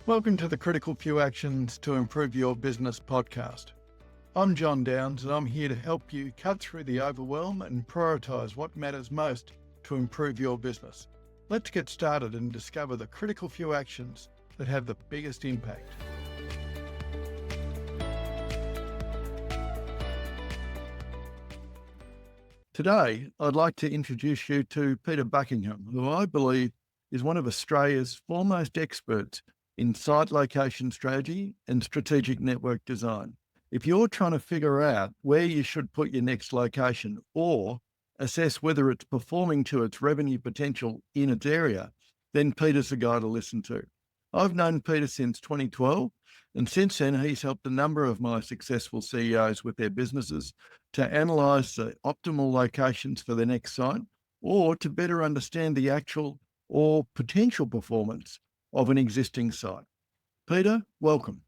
Welcome to the Critical Few Actions to Improve Your Business podcast. I'm John Downs and I'm here to help you cut through the overwhelm and prioritise what matters most to improve your business. Let's get started and discover the critical few actions that have the biggest impact. Today, I'd like to introduce you to Peter Buckingham, who I believe is one of Australia's foremost experts in site location strategy and strategic network design. If you're trying to figure out where you should put your next location or assess whether it's performing to its revenue potential in its area, then Peter's the guy to listen to. I've known Peter since 2012, and since then he's helped a number of my successful CEOs with their businesses to analyse the optimal locations for their next site or to better understand the actual or potential performance of an existing site. Peter, welcome.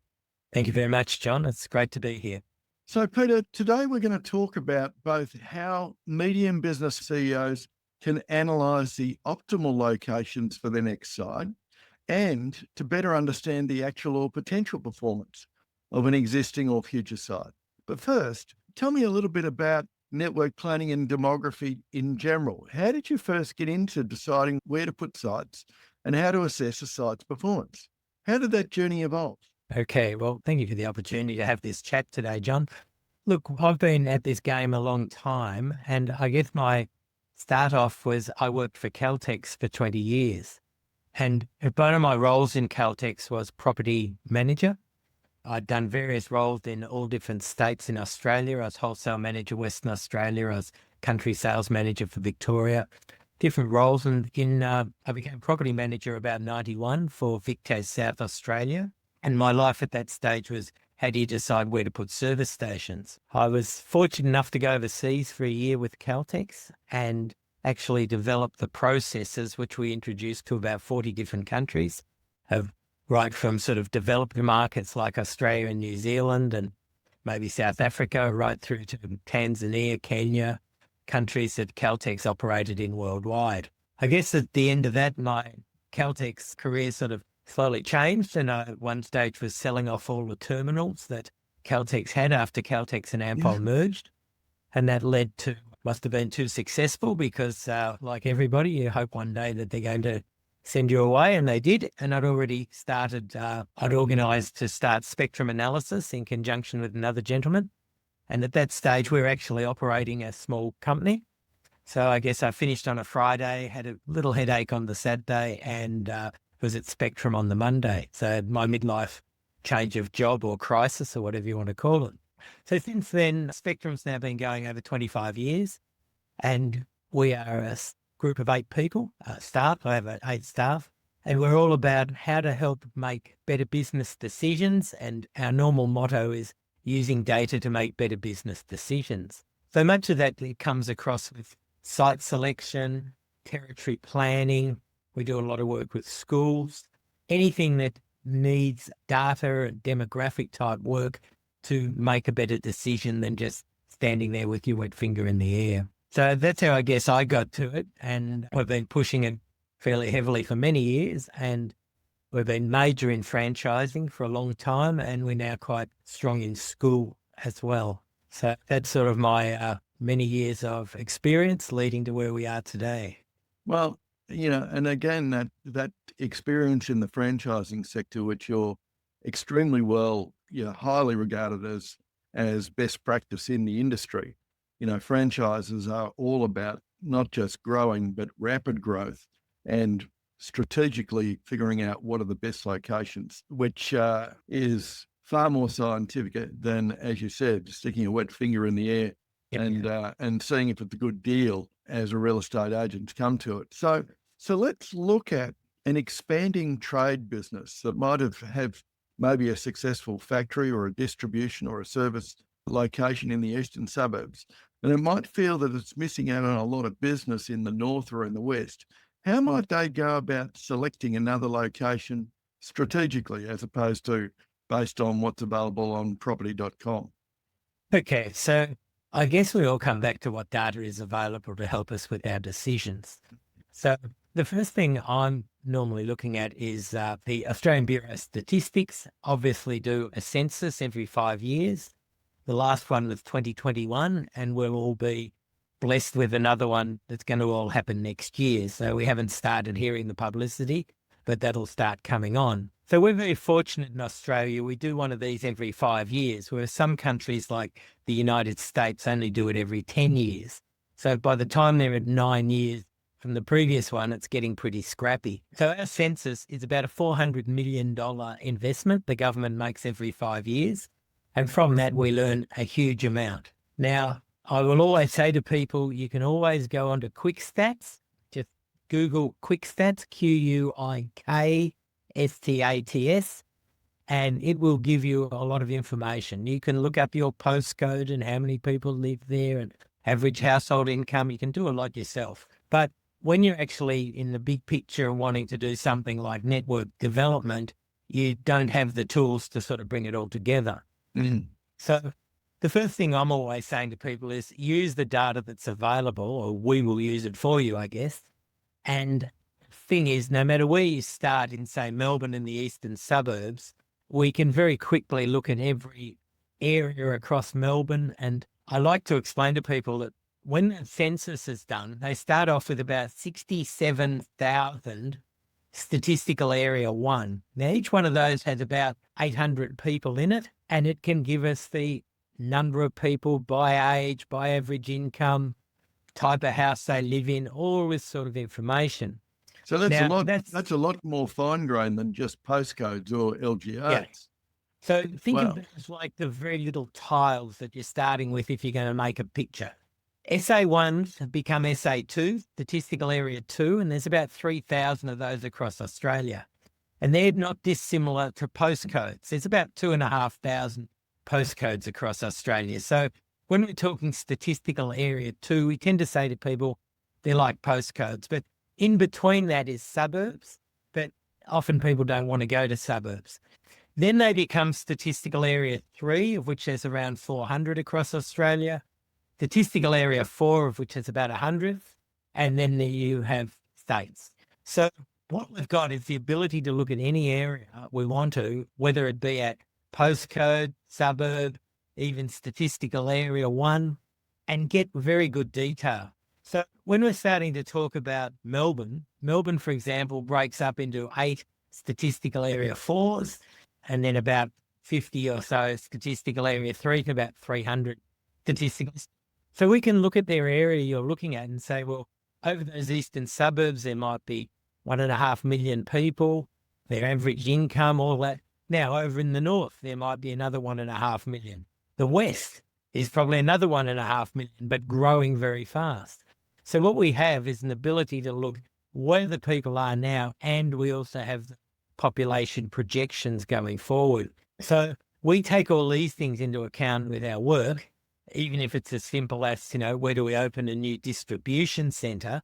Thank you very much, John. It's great to be here. So, Peter, today we're going to talk about both how medium business CEOs can analyse the optimal locations for their next site and to better understand the actual or potential performance of an existing or future site. But first, tell me a little bit about network planning and demography in general. How did you first get into deciding where to put sites and how to assess a site's performance? How did that journey evolve? Okay, well, thank you for the opportunity to have this chat today, John. Look, I've been at this game a long time, and I guess my start off was I worked for Caltex for 20 years. And one of my roles in Caltex was property manager. I'd done various roles in all different states in Australia. I was wholesale manager, Western Australia. I was country sales manager for Victoria. Different roles, and I became property manager about 91 for Victaz South Australia. And my life at that stage was, how do you decide where to put service stations? I was fortunate enough to go overseas for a year with Caltex and actually develop the processes which we introduced to about 40 different countries, right from sort of developed markets like Australia and New Zealand and maybe South Africa, right through to Tanzania, Kenya, countries that Caltex operated in worldwide. I guess at the end of that, my Caltex career sort of slowly changed, and I at one stage was selling off all the terminals that Caltex had after Caltex and Ampol merged. And that led to, must have been too successful because like everybody, you hope one day that they're going to send you away, and they did. And I'd already started, I'd organised to start spectrum analysis in conjunction with another gentleman. And at that stage, we were actually operating a small company. So I guess I finished on a Friday, had a little headache on the Saturday, and was at Spectrum on the Monday. So my midlife change of job or crisis or whatever you want to call it. So since then, Spectrum's now been going over 25 years, and we are a group of 8 people, staff. I have 8 staff, and we're all about how to help make better business decisions. And our normal motto is using data to make better business decisions. So much of that comes across with site selection, territory planning. We do a lot of work with schools, anything that needs data and demographic type work to make a better decision than just standing there with your wet finger in the air. So that's how I guess I got to it. And we've been pushing it fairly heavily for many years. And we've been major in franchising for a long time, and we're now quite strong in school as well. So that's sort of my many years of experience leading to where we are today. Well, and again, that experience in the franchising sector, which you're extremely well, highly regarded as best practice in the industry. Franchises are all about not just growing, but rapid growth and strategically figuring out what are the best locations, which is far more scientific than, as you said, sticking a wet finger in the air and seeing if it's a good deal as a real estate agent to come to it. So let's look at an expanding trade business that might have maybe a successful factory or a distribution or a service location in the eastern suburbs, and it might feel that it's missing out on a lot of business in the north or in the west. How might they go about selecting another location strategically as opposed to based on what's available on property.com? Okay, so I guess we all come back to what data is available to help us with our decisions. So the first thing I'm normally looking at is the Australian Bureau of Statistics obviously do a census every 5 years. The last one was 2021, and we'll all be blessed with another one that's going to all happen next year. So we haven't started hearing the publicity, but that'll start coming on. So we're very fortunate in Australia. We do one of these every 5 years, whereas some countries like the United States only do it every 10 years. So by the time they're at 9 years from the previous one, it's getting pretty scrappy. So our census is about a $400 million investment the government makes every 5 years. And from that, we learn a huge amount. Now, I will always say to people, you can always go onto Quick Stats. Just Google Quick Stats, QUIKSTATS, and it will give you a lot of information. You can look up your postcode and how many people live there and average household income. You can do a lot yourself. But when you're actually in the big picture and wanting to do something like network development, you don't have the tools to sort of bring it all together. So the first thing I'm always saying to people is use the data that's available, or we will use it for you, I guess. And thing is, no matter where you start in, say, Melbourne and the eastern suburbs, we can very quickly look at every area across Melbourne. And I like to explain to people that when the census is done, they start off with about 67,000 statistical area 1. Now, each one of those has about 800 people in it, and it can give us the number of people by age, by average income, type of house they live in, all this sort of information. So that's a lot more fine-grained than just postcodes or LGAs. Yeah. So think of it as like the very little tiles that you're starting with if you're going to make a picture. SA1 have become SA2, statistical area 2, and there's about 3,000 of those across Australia. And they're not dissimilar to postcodes. There's about 2,500 postcodes across Australia. So when we're talking statistical area 2, we tend to say to people, they're like postcodes. But in between that is suburbs, but often people don't want to go to suburbs. Then they become statistical area 3, of which there's around 400 across Australia. Statistical area 4, of which is about 100, and then you have states. So what we've got is the ability to look at any area we want to, whether it be at postcode, suburb, even statistical area 1, and get very good detail. So when we're starting to talk about Melbourne, for example, breaks up into 8 statistical area 4s, and then about 50 or so statistical area 3 to about 300 statistical. So we can look at their area you're looking at and say, well, over those eastern suburbs, there might be 1.5 million people, their average income, all that. Now, over in the north, there might be another 1.5 million. The west is probably another 1.5 million, but growing very fast. So what we have is an ability to look where the people are now, and we also have the population projections going forward. So we take all these things into account with our work, even if it's as simple as, where do we open a new distribution centre?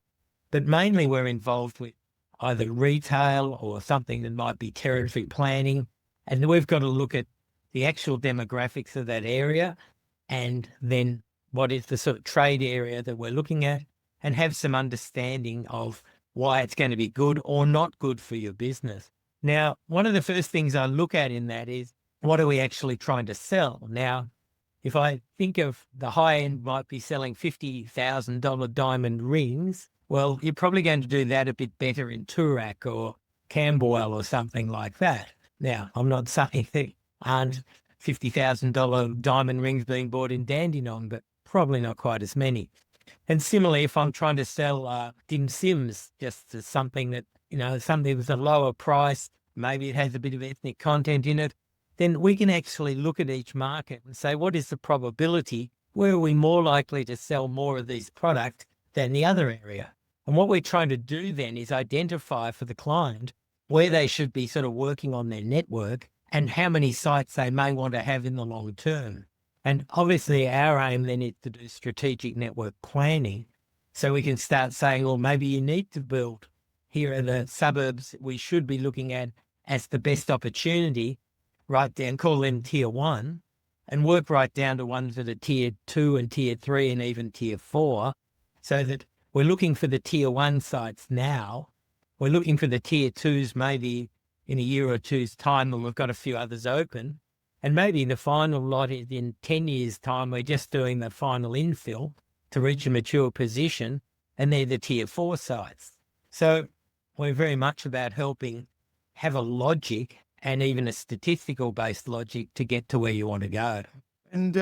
But mainly we're involved with either retail or something that might be territory planning. And we've got to look at the actual demographics of that area, and then what is the sort of trade area that we're looking at, and have some understanding of why it's going to be good or not good for your business. Now, one of the first things I look at in that is, what are we actually trying to sell? Now, if I think of the high end might be selling $50,000 diamond rings, well, you're probably going to do that a bit better in Toorak or Camberwell or something like that. Now, I'm not saying there aren't $50,000 diamond rings being bought in Dandenong, but probably not quite as many. And similarly, if I'm trying to sell dim sims, just as something that, something with a lower price, maybe it has a bit of ethnic content in it, then we can actually look at each market and say, what is the probability? Where are we more likely to sell more of these products than the other area? And what we're trying to do then is identify for the client where they should be sort of working on their network and how many sites they may want to have in the long term. And obviously our aim then is to do strategic network planning, so we can start saying, well, maybe you need to build, here are the suburbs we should be looking at as the best opportunity, right down, call them tier 1, and work right down to ones that are tier 2 and tier 3 and even tier 4, so that we're looking for the tier 1 sites now, We're looking for the tier twos maybe in a year or two's time when we've got a few others open. And maybe in the final lot in 10 years' time, we're just doing the final infill to reach a mature position, and they're the tier four sites. So we're very much about helping have a logic and even a statistical based logic to get to where you want to go. And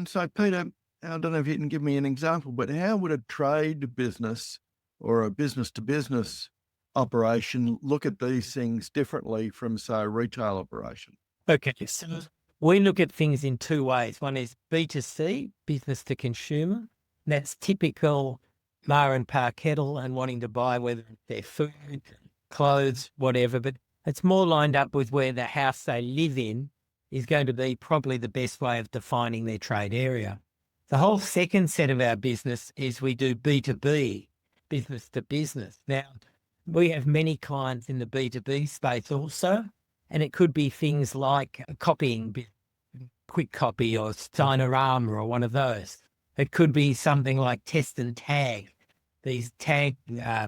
so, Peter, I don't know if you can give me an example, but how would a trade business or a business to business operation look at these things differently from, say, a retail operation? Okay, so we look at things in two ways. One is B2C, business to consumer. That's typical ma and pa kettle and wanting to buy whether it's their food, clothes, whatever, but it's more lined up with where the house they live in is going to be probably the best way of defining their trade area. The whole second set of our business is we do B2B, business to business. Now, we have many clients in the B2B space also, and it could be things like copying, Quick Copy or Steinerama or one of those. It could be something like test and tag, these tag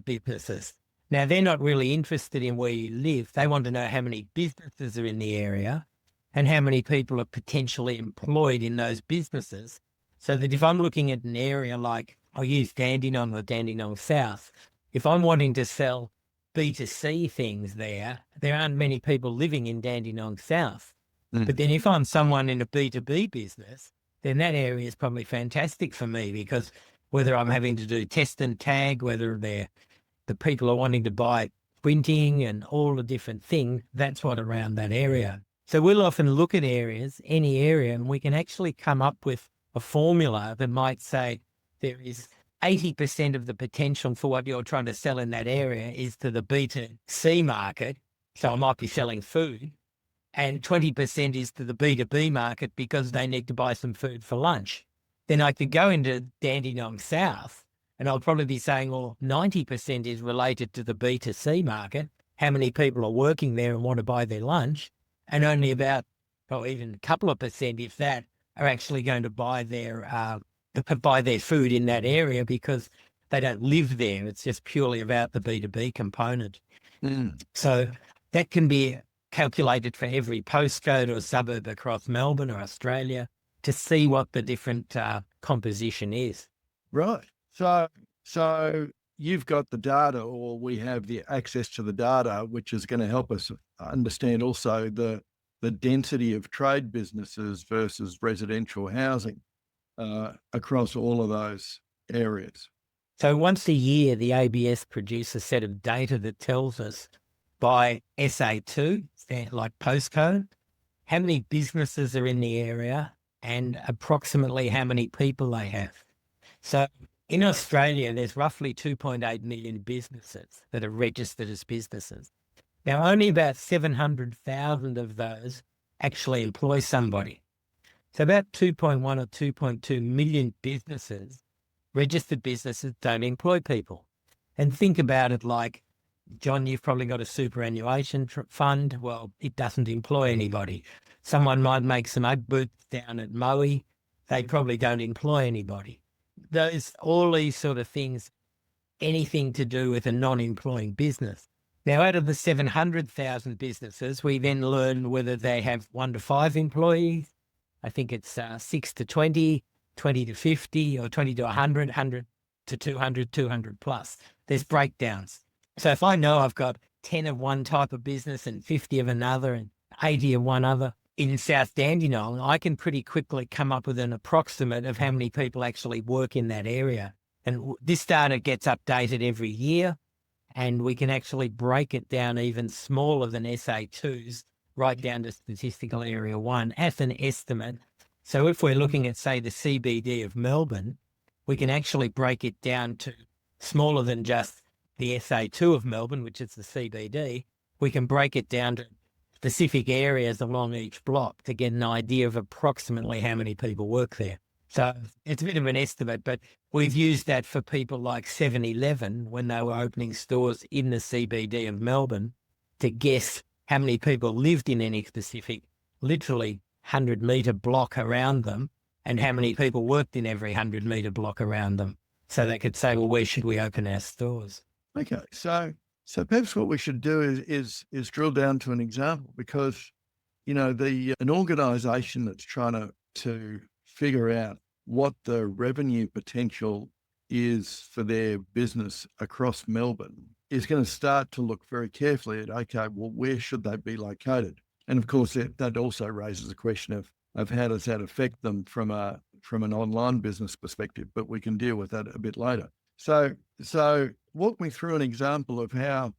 businesses. Now, they're not really interested in where you live. They want to know how many businesses are in the area and how many people are potentially employed in those businesses. So that if I'm looking at an area like, I'll use Dandenong or Dandenong South, if I'm wanting to sell B2C things there aren't many people living in Dandenong South. But then if I'm someone in a B2B business, then that area is probably fantastic for me, because whether I'm having to do test and tag, whether they're the people are wanting to buy printing and all the different things, that's what around that area. So we'll often look at areas, any area, and we can actually come up with a formula that might say there is 80% of the potential for what you're trying to sell in that area is to the B2C market. So I might be selling food, and 20% is to the B2B market because they need to buy some food for lunch. Then I could go into Dandenong South and I'll probably be saying, well, 90% is related to the B2C market, how many people are working there and want to buy their lunch, and only about, or even a couple of percent, if that, are actually going to buy their food in that area because they don't live there. It's just purely about the B2B component. So that can be calculated for every postcode or suburb across Melbourne or Australia to see what the different composition is. Right. So you've got the data, or we have the access to the data, which is going to help us understand also the density of trade businesses versus residential housing across all of those areas. So once a year, the ABS produce a set of data that tells us by SA2, like postcode, how many businesses are in the area and approximately how many people they have. So in Australia, there's roughly 2.8 million businesses that are registered as businesses. Now, only about 700,000 of those actually employ somebody. So about 2.1 or 2.2 million businesses, registered businesses, don't employ people. And think about it like, John, you've probably got a superannuation fund. Well, it doesn't employ anybody. Someone might make some Ugg boots down at Moe. They probably don't employ anybody. All these sort of things, anything to do with a non-employing business. Now, out of the 700,000 businesses, we then learn whether they have 1 to 5 employees. I think it's 6 to 20, 20 to 50, or 20 to 100, 100 to 200, 200 plus. There's breakdowns. So if I know I've got 10 of one type of business and 50 of another and 80 of one other in South Dandenong, I can pretty quickly come up with an approximate of how many people actually work in that area. And this data gets updated every year, and we can actually break it down even smaller than SA2s, right down to statistical area 1 as an estimate. So if we're looking at, say, the CBD of Melbourne, we can actually break it down to smaller than just the SA2 of Melbourne, which is the CBD. We can break it down to specific areas along each block to get an idea of approximately how many people work there. So it's a bit of an estimate, but we've used that for people like 7-Eleven when they were opening stores in the CBD of Melbourne to guess how many people lived in any specific, literally 100-metre block around them, and how many people worked in every 100-metre block around them. So they could say, well, where should we open our stores? Okay, so So perhaps what we should do is drill down to an example, because an organisation that's trying to figure out what the revenue potential is for their business across Melbourne is going to start to look very carefully at, okay, well, where should they be located? And of course, that also raises the question of how does that affect them from an online business perspective, but we can deal with that a bit later. So walk me through an example of how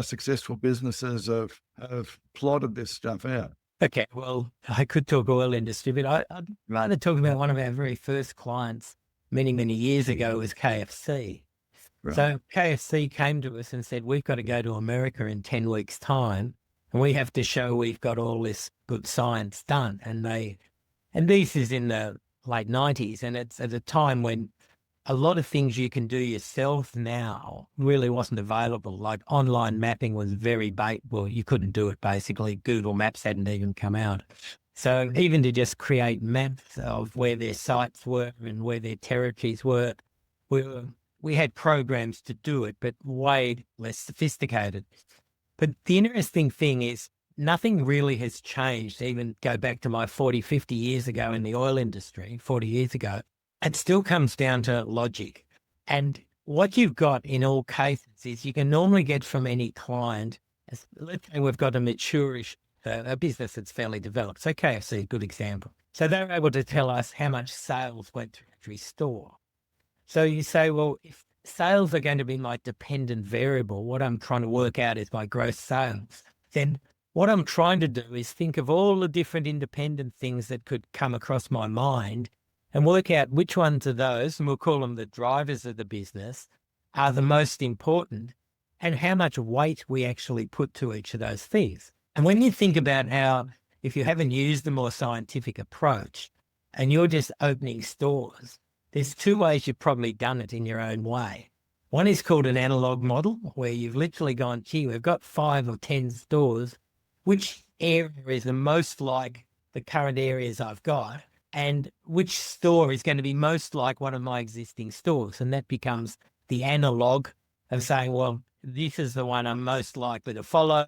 successful businesses have plotted this stuff out. Okay, well, I could talk oil industry, but I'd rather talk about one of our very first clients many, many years ago was KFC. Right. So KFC came to us and said, we've got to go to America in 10 weeks' time, and we have to show we've got all this good science done. And this is in the late 90s, and it's at a time when a lot of things you can do yourself now really wasn't available. Like online mapping was well, you couldn't do it basically. Google Maps hadn't even come out. So even to just create maps of where their sites were and where their territories were, we had programs to do it, but way less sophisticated. But the interesting thing is nothing really has changed. Even go back to my 40, 50 years ago in the oil industry, 40 years ago, it still comes down to logic. And what you've got in all cases is you can normally get from any client, let's say we've got a maturish, a business that's fairly developed. So KFC, a good example. So they're able to tell us how much sales went through every store. So you say, well, if sales are going to be my dependent variable, what I'm trying to work out is my gross sales, then what I'm trying to do is think of all the different independent things that could come across my mind and work out which ones of those, and we'll call them the drivers of the business, are the most important, and how much weight we actually put to each of those things. And when you think about how, if you haven't used the more scientific approach and you're just opening stores, there's two ways you've probably done it in your own way. One is called an analog model, where you've literally gone, gee, we've got 5 or 10 stores. Which area is the most like the current areas I've got? And which store is going to be most like one of my existing stores? And that becomes the analog of saying, well, this is the one I'm most likely to follow.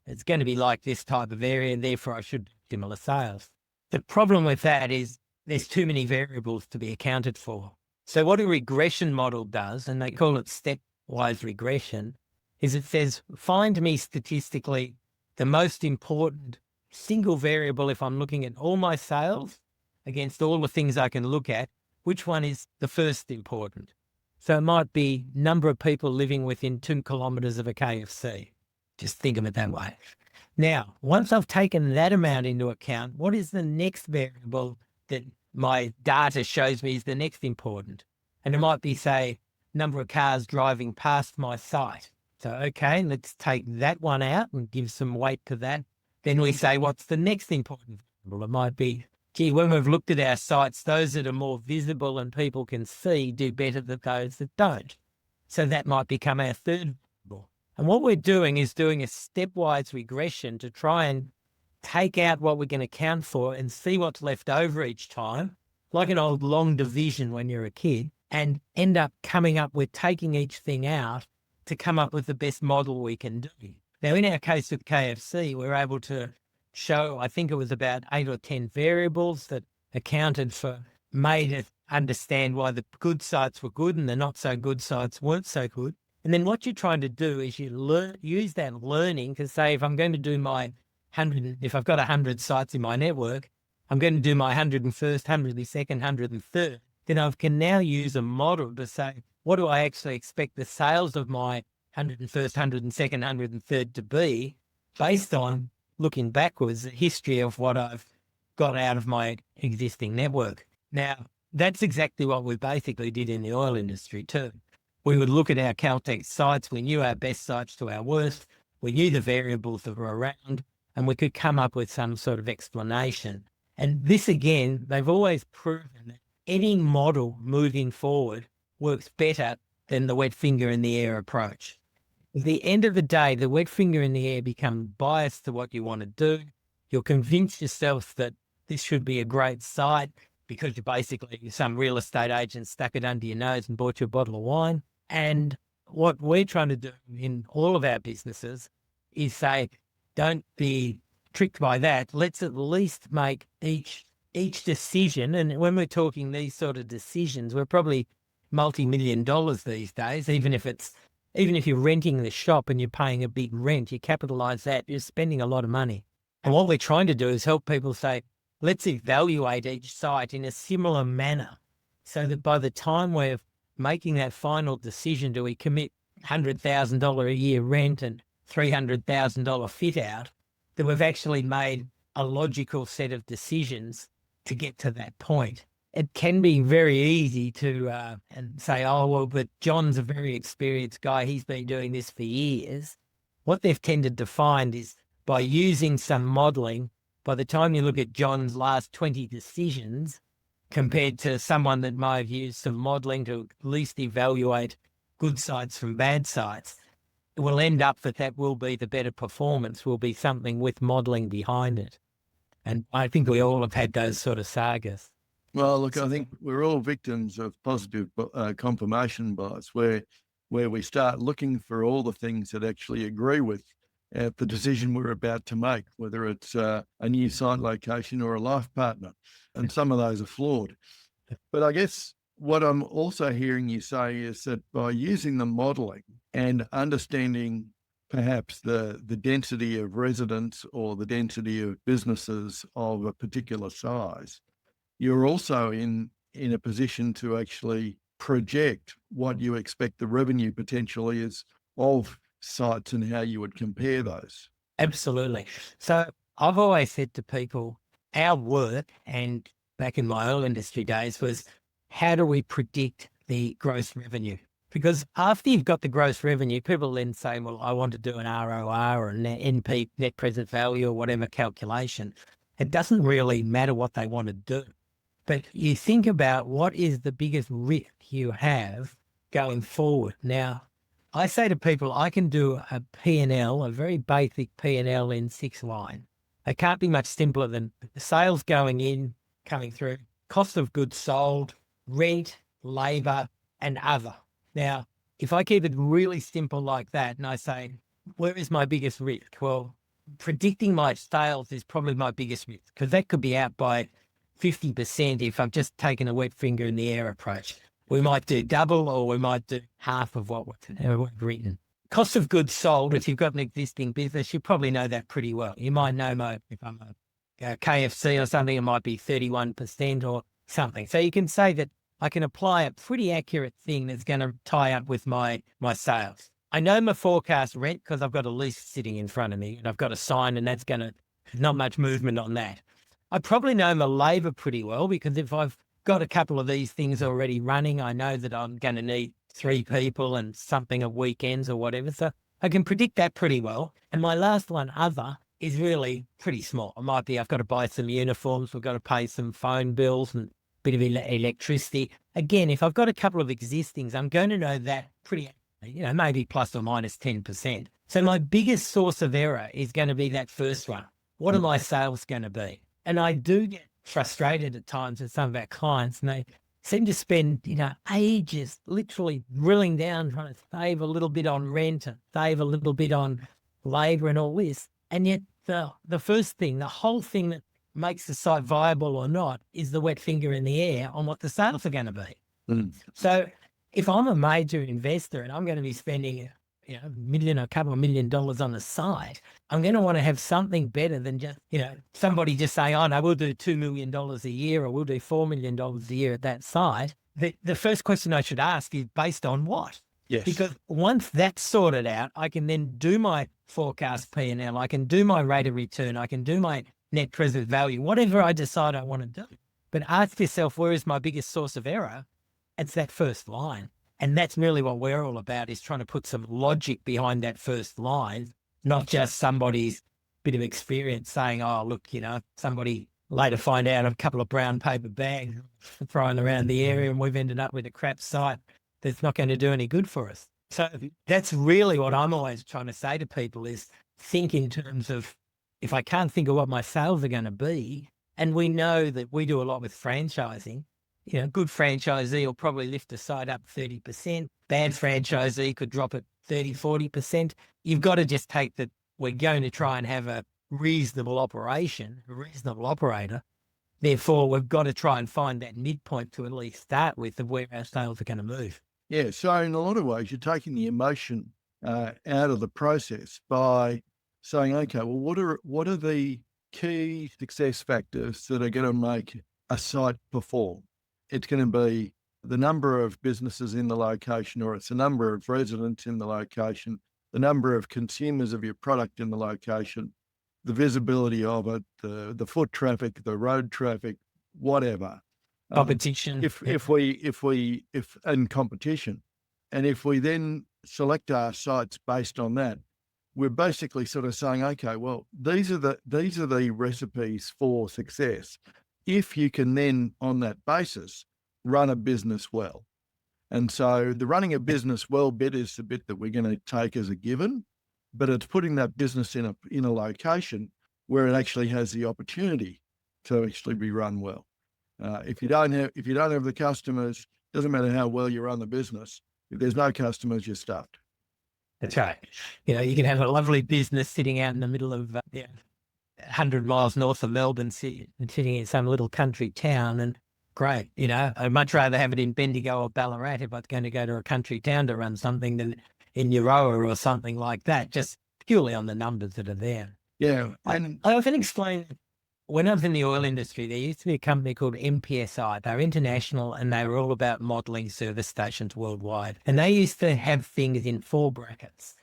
It's going to be like this type of area, and therefore I should do similar sales. The problem with that is there's too many variables to be accounted for. So what a regression model does, and they call it stepwise regression, is it says, find me statistically the most important single variable if I'm looking at all my sales against all the things I can look at, which one is the first important? So it might be number of people living within 2 kilometres of a KFC. Just think of it that way. Now, once I've taken that amount into account, what is the next variable that my data shows me is the next important? And it might be, say, number of cars driving past my site. So, okay, let's take that one out and give some weight to that. Then we say, what's the next important variable? It might be, gee, when we've looked at our sites, those that are more visible and people can see do better than those that don't. So that might become our third variable. And what we're doing is doing a stepwise regression to try and take out what we're going to count for and see what's left over each time, like an old long division when you're a kid, and end up coming up with taking each thing out to come up with the best model we can do. Now, in our case with KFC, we're able to show, I think it was about 8 or 10 variables that accounted for, made it understand why the good sites were good and the not so good sites weren't so good. And then what you're trying to do is you use that learning to say, if I'm going to do my 100, if I've got 100 sites in my network, I'm going to do my 101st, 102nd, 103rd, then I can now use a model to say, what do I actually expect the sales of my 101st, 102nd, 103rd to be based on looking backwards, the history of what I've got out of my existing network. Now, that's exactly what we basically did in the oil industry too. We would look at our Caltex sites. We knew our best sites to our worst. We knew the variables that were around, and we could come up with some sort of explanation. And this, again, they've always proven that any model moving forward works better than the wet finger in the air approach. At the end of the day, the wet finger in the air becomes biased to what you want to do. You'll convince yourself that this should be a great site because you basically, some real estate agent stuck it under your nose and bought you a bottle of wine. And what we're trying to do in all of our businesses is say, don't be tricked by that. Let's at least make each decision. And when we're talking these sort of decisions, we're probably multi-million dollars these days, even if you're renting the shop and you're paying a big rent, you capitalize that, you're spending a lot of money. And what we're trying to do is help people say, let's evaluate each site in a similar manner so that by the time we're making that final decision, do we commit $100,000 a year rent and $300,000 fit out, that we've actually made a logical set of decisions to get to that point. It can be very easy to and say, oh, well, but John's a very experienced guy. He's been doing this for years. What they've tended to find is by using some modeling, by the time you look at John's last 20 decisions compared to someone that might have used some modeling to at least evaluate good sites from bad sites, it will end up that will be the better performance, will be something with modeling behind it. And I think we all have had those sort of sagas. Well, look, I think we're all victims of positive confirmation bias, where we start looking for all the things that actually agree with the decision we're about to make, whether it's a new site location or a life partner. And some of those are flawed. But I guess what I'm also hearing you say is that by using the modelling and understanding perhaps the density of residents or the density of businesses of a particular size, you're also in a position to actually project what you expect the revenue potential is of sites and how you would compare those. Absolutely. So I've always said to people, our work, and back in my old industry days, was how do we predict the gross revenue? Because after you've got the gross revenue, people then say, well, I want to do an ROR or an NP, net present value, or whatever calculation. It doesn't really matter what they want to do. But you think about what is the biggest risk you have going forward. Now, I say to people, I can do a P&L, a very basic P&L in 6 lines. It can't be much simpler than sales going in, coming through, cost of goods sold, rent, labour, and other. Now, if I keep it really simple like that and I say, where is my biggest risk? Well, predicting my sales is probably my biggest risk, because that could be out by 50% if I'm just taking a wet finger in the air approach. We might do double, or we might do half of what we've written. Cost of goods sold, if you've got an existing business, you probably know that pretty well. You might know if I'm a KFC or something, it might be 31% or something. So you can say that I can apply a pretty accurate thing that's going to tie up with my sales. I know my forecast rent because I've got a lease sitting in front of me and I've got a sign, and that's not much movement on that. I probably know my labour pretty well, because if I've got a couple of these things already running, I know that I'm going to need 3 people and something at weekends or whatever. So I can predict that pretty well. And my last one, other, is really pretty small. It might be I've got to buy some uniforms, we've got to pay some phone bills and a bit of electricity. Again, if I've got a couple of existings, I'm going to know that pretty, maybe plus or minus 10%. So my biggest source of error is going to be that first one. What are my sales going to be? And I do get frustrated at times with some of our clients, and they seem to spend, ages literally drilling down, trying to save a little bit on rent and save a little bit on labour and all this. And yet the first thing, the whole thing that makes the site viable or not, is the wet finger in the air on what the sales are going to be. Mm. So if I'm a major investor and I'm going to be spending a couple of $1 million on a site, I'm going to want to have something better than just, somebody just saying, oh no, we'll do $2 million a year, or we'll do $4 million a year at that site. The first question I should ask is based on what? Yes. Because once that's sorted out, I can then do my forecast P&L, I can do my rate of return, I can do my net present value, whatever I decide I want to do. But ask yourself, where is my biggest source of error? It's that first line. And that's really what we're all about, is trying to put some logic behind that first line, not just somebody's bit of experience saying, oh, look, somebody later find out a couple of brown paper bags thrown around the area and we've ended up with a crap site that's not going to do any good for us. So that's really what I'm always trying to say to people, is think in terms of, if I can't think of what my sales are going to be, and we know that we do a lot with franchising, Good franchisee will probably lift the site up 30%. Bad franchisee could drop it 30, 40%. You've got to just take that we're going to try and have a reasonable operation, a reasonable operator. Therefore, we've got to try and find that midpoint to at least start with of where our sales are going to move. Yeah. So in a lot of ways, you're taking the emotion out of the process by saying, okay, well, what are the key success factors that are going to make a site perform? It's going to be the number of businesses in the location, or it's the number of residents in the location, the number of consumers of your product in the location, the visibility of it, the foot traffic, the road traffic, whatever. Competition. If and competition. And if we then select our sites based on that, we're basically sort of saying, okay, well, these are the recipes for success. If you can then, on that basis, run a business well. And so the running a business well bit is the bit that we're going to take as a given, but it's putting that business in a location where it actually has the opportunity to actually be run well. If you don't have the customers, doesn't matter how well you run the business. If there's no customers, you're stuffed. That's right. You can have a lovely business sitting out in the middle of 100 miles north of Melbourne, sitting in some little country town, and great. I'd much rather have it in Bendigo or Ballarat if I was going to go to a country town to run something than in Euroa or something like that, just purely on the numbers that are there. Yeah. I often explain, when I was in the oil industry, there used to be a company called MPSI. They're international, and they were all about modeling service stations worldwide. And they used to have things in 4 brackets.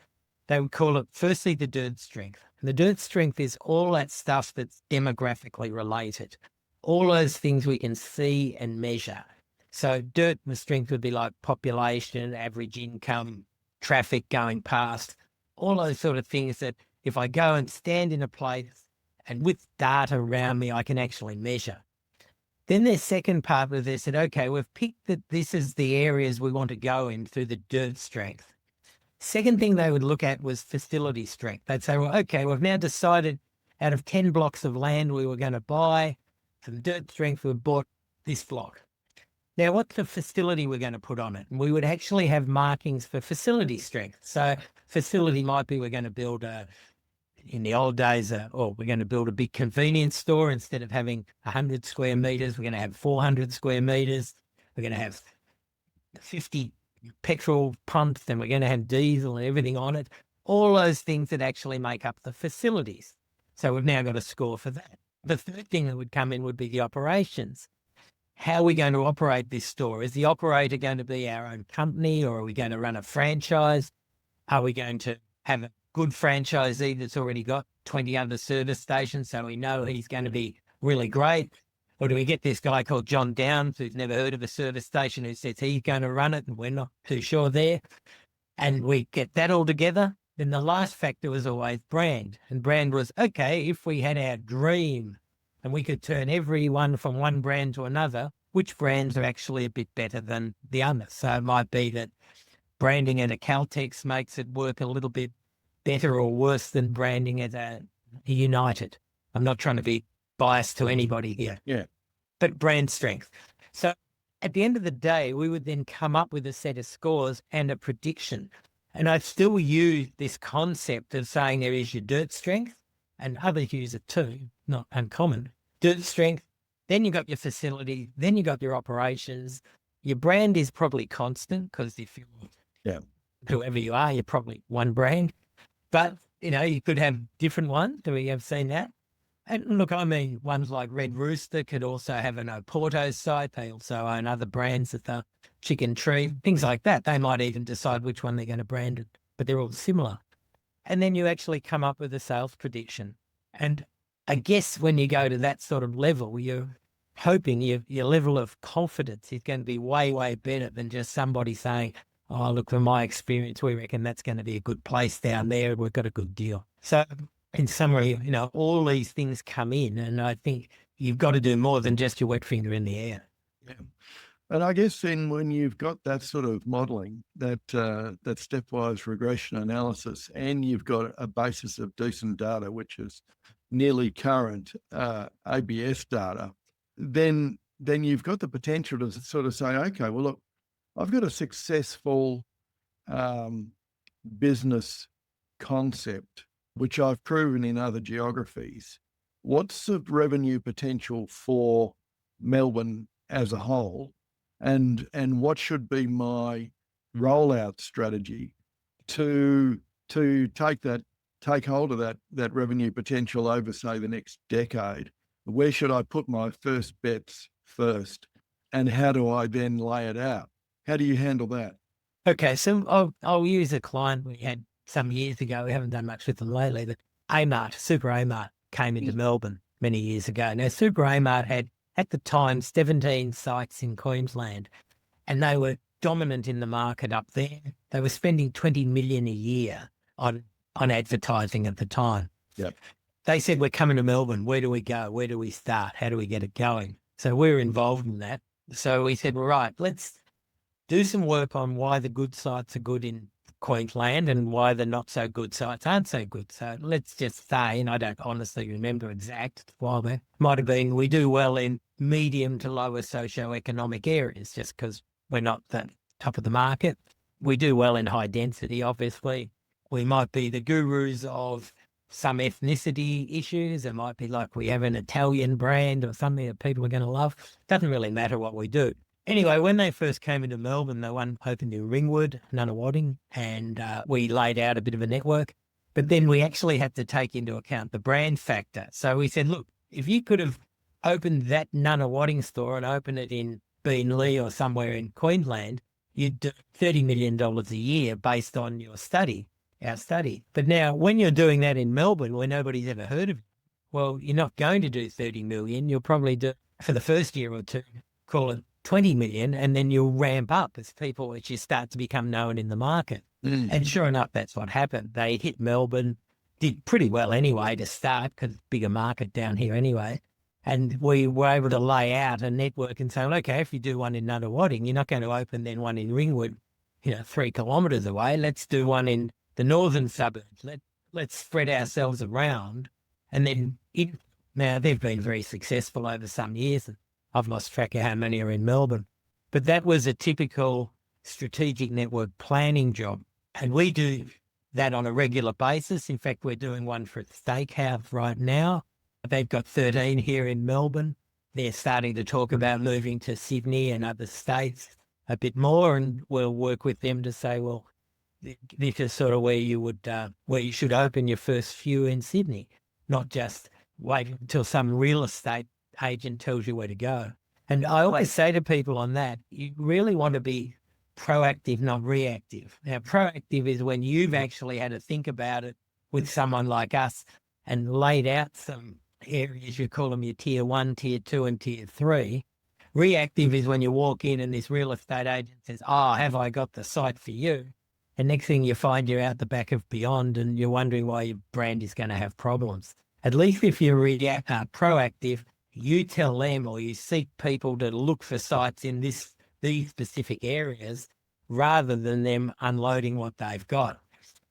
They would call it, firstly, the dirt strength. And the dirt strength is all that stuff that's demographically related, all those things we can see and measure. So dirt strength would be like population, average income, traffic going past, all those sort of things that if I go and stand in a place and with data around me, I can actually measure. Then their second part was they said, okay, we've picked that this is the areas we want to go in through the dirt strength. Second thing they would look at was facility strength. They'd say, well, okay, we've now decided out of 10 blocks of land we were going to buy, some dirt strength, we've bought this block. Now, what's the facility we're going to put on it? And we would actually have markings for facility strength. So facility might be we're going to build in the old days, we're going to build a big convenience store. Instead of having 100 square meters, we're going to have 400 square meters. We're going to have 50 petrol pumps, and we're going to have diesel and everything on it. All those things that actually make up the facilities. So we've now got a score for that. The third thing that would come in would be the operations. How are we going to operate this store? Is the operator going to be our own company, or are we going to run a franchise? Are we going to have a good franchisee that's already got 20 other service stations, so we know he's going to be really great? Or do we get this guy called John Downs, who's never heard of a service station, who says he's going to run it and we're not too sure there? And we get that all together. Then the last factor was always brand. And brand was, okay, if we had our dream and we could turn everyone from one brand to another, which brands are actually a bit better than the others? So it might be that branding at a Caltex makes it work a little bit better or worse than branding at a United. I'm not trying to be biased to anybody here. Yeah. But brand strength. So at the end of the day, we would then come up with a set of scores and a prediction. And I still use this concept of saying there is your dirt strength, and others use it too, not uncommon. Dirt strength, then you got your facility, then you got your operations. Your brand is probably constant, because if you're whoever you are, you're probably one brand. But, you could have different ones. We have seen that. And look, I mean, ones like Red Rooster could also have an Oporto site. They also own other brands at the Chicken Tree, things like that. They might even decide which one they're going to brand it, but they're all similar. And then you actually come up with a sales prediction. And I guess when you go to that sort of level, you're hoping your level of confidence is going to be way, way better than just somebody saying, oh, look, from my experience, we reckon that's going to be a good place down there. We've got a good deal. So in summary, all these things come in, and I think you've got to do more than just your wet finger in the air. Yeah. And I guess then when you've got that sort of modelling, that stepwise regression analysis, and you've got a basis of decent data, which is nearly current ABS data, then then you've got the potential to sort of say, okay, well, look, I've got a successful business concept, which I've proven in other geographies. What's the revenue potential for Melbourne as a whole? And what should be my rollout strategy to take hold of that revenue potential over, say, the next decade? Where should I put my first bets first? And how do I then lay it out? How do you handle that? Okay, so I'll use a client we had some years ago. We haven't done much with them lately, but Super Amart came into Melbourne many years ago. Now, Super Amart had, at the time, 17 sites in Queensland, and they were dominant in the market up there. They were spending $20 million a year on advertising at the time. Yep. They said, we're coming to Melbourne. Where do we go? Where do we start? How do we get it going? So we were involved in that. So we said, well, right, let's do some work on why the good sites are good in Queensland and why the not so good sites aren't so good. So let's just say, and I don't honestly remember exact, while there might have been, we do well in medium to lower socioeconomic areas just because we're not the top of the market. We do well in high density, obviously. We might be the gurus of some ethnicity issues. It might be like we have an Italian brand or something that people are going to love. Doesn't really matter what we do. Anyway, when they first came into Melbourne, they opened in Ringwood, Nunawading, and we laid out a bit of a network. But then we actually had to take into account the brand factor. So we said, look, if you could have opened that Nunawading store and opened it in Beenleigh or somewhere in Queensland, you'd do $30 million a year based on your study, our study. But now when you're doing that in Melbourne where nobody's ever heard of it, well, you're not going to do 30 million. You'll probably do, for the first year or two, call it 20 million, and then you'll ramp up as you start to become known in the market. And sure enough, that's what happened. They hit Melbourne, did pretty well anyway to start because bigger market down here anyway. And we were able to lay out a network and say, well, okay, if you do one in Nunawading, you're not going to open then one in Ringwood, 3 kilometres away. Let's do one in the northern suburbs. Let's spread ourselves around. And then now they've been very successful over some years. I've lost track of how many are in Melbourne. But that was a typical strategic network planning job. And we do that on a regular basis. In fact, we're doing one for a steakhouse right now. They've got 13 here in Melbourne. They're starting to talk about moving to Sydney and other states a bit more, and we'll work with them to say, well, this is sort of where you should open your first few in Sydney, not just wait until some real estate agent tells you where to go. And I always say to people on that, you really want to be proactive, not reactive. Now, proactive is when you've actually had to think about it with someone like us and laid out some areas, you call them your tier 1, tier 2, and tier 3. Reactive is when you walk in and this real estate agent says, oh, have I got the site for you? And next thing you find, you're out the back of Beyond and you're wondering why your brand is going to have problems. At least if you're proactive, you tell them or you seek people to look for sites in these specific areas rather than them unloading what they've got.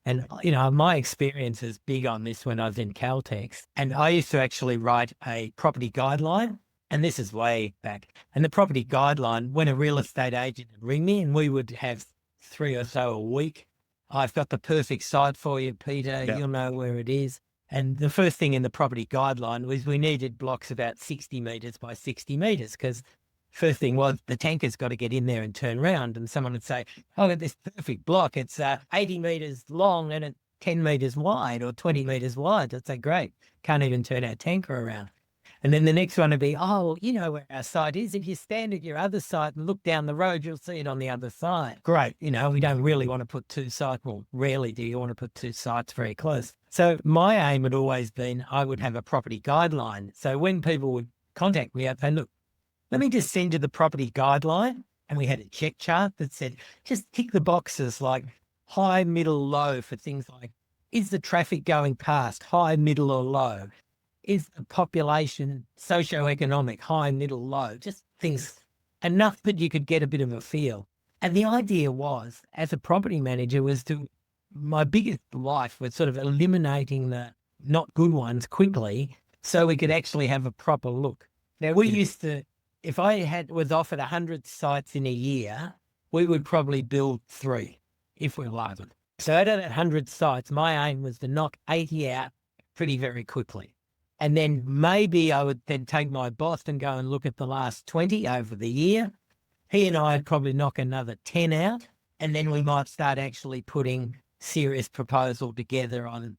And, my experience is big on this when I was in Caltex. And I used to actually write a property guideline, and this is way back. And the property guideline, when a real estate agent would ring me and we would have 3 or so a week, I've got the perfect site for you, Peter. Yep. You'll know where it is. And the first thing in the property guideline was we needed blocks about 60 metres by 60 metres because first thing was the tanker's got to get in there and turn around, and someone would say, oh, I've got this perfect block. It's 80 metres long and it's 10 metres wide or 20 metres wide. I'd say, great, can't even turn our tanker around. And then the next one would be, oh, you know where our site is. If you stand at your other site and look down the road, you'll see it on the other side. Great. We don't really want to put 2 sites. Well, rarely do you want to put 2 sites very close. So my aim had always been I would have a property guideline. So when people would contact me, I'd say, look, let me just send you the property guideline. And we had a check chart that said, just tick the boxes like high, middle, low for things like, is the traffic going past high, middle, or low? Is the population socioeconomic, high, middle, low? Just things enough that you could get a bit of a feel. And the idea was, as a property manager, my biggest life was sort of eliminating the not good ones quickly so we could actually have a proper look. Now, we used to if I was offered 100 sites in a year, we would probably build 3 if we're lucky. So out of that 100 sites, my aim was to knock 80 out very quickly. And then maybe I would then take my boss and go and look at the last 20 over the year. He and I would probably knock another 10 out, and then we might start actually putting serious proposal together on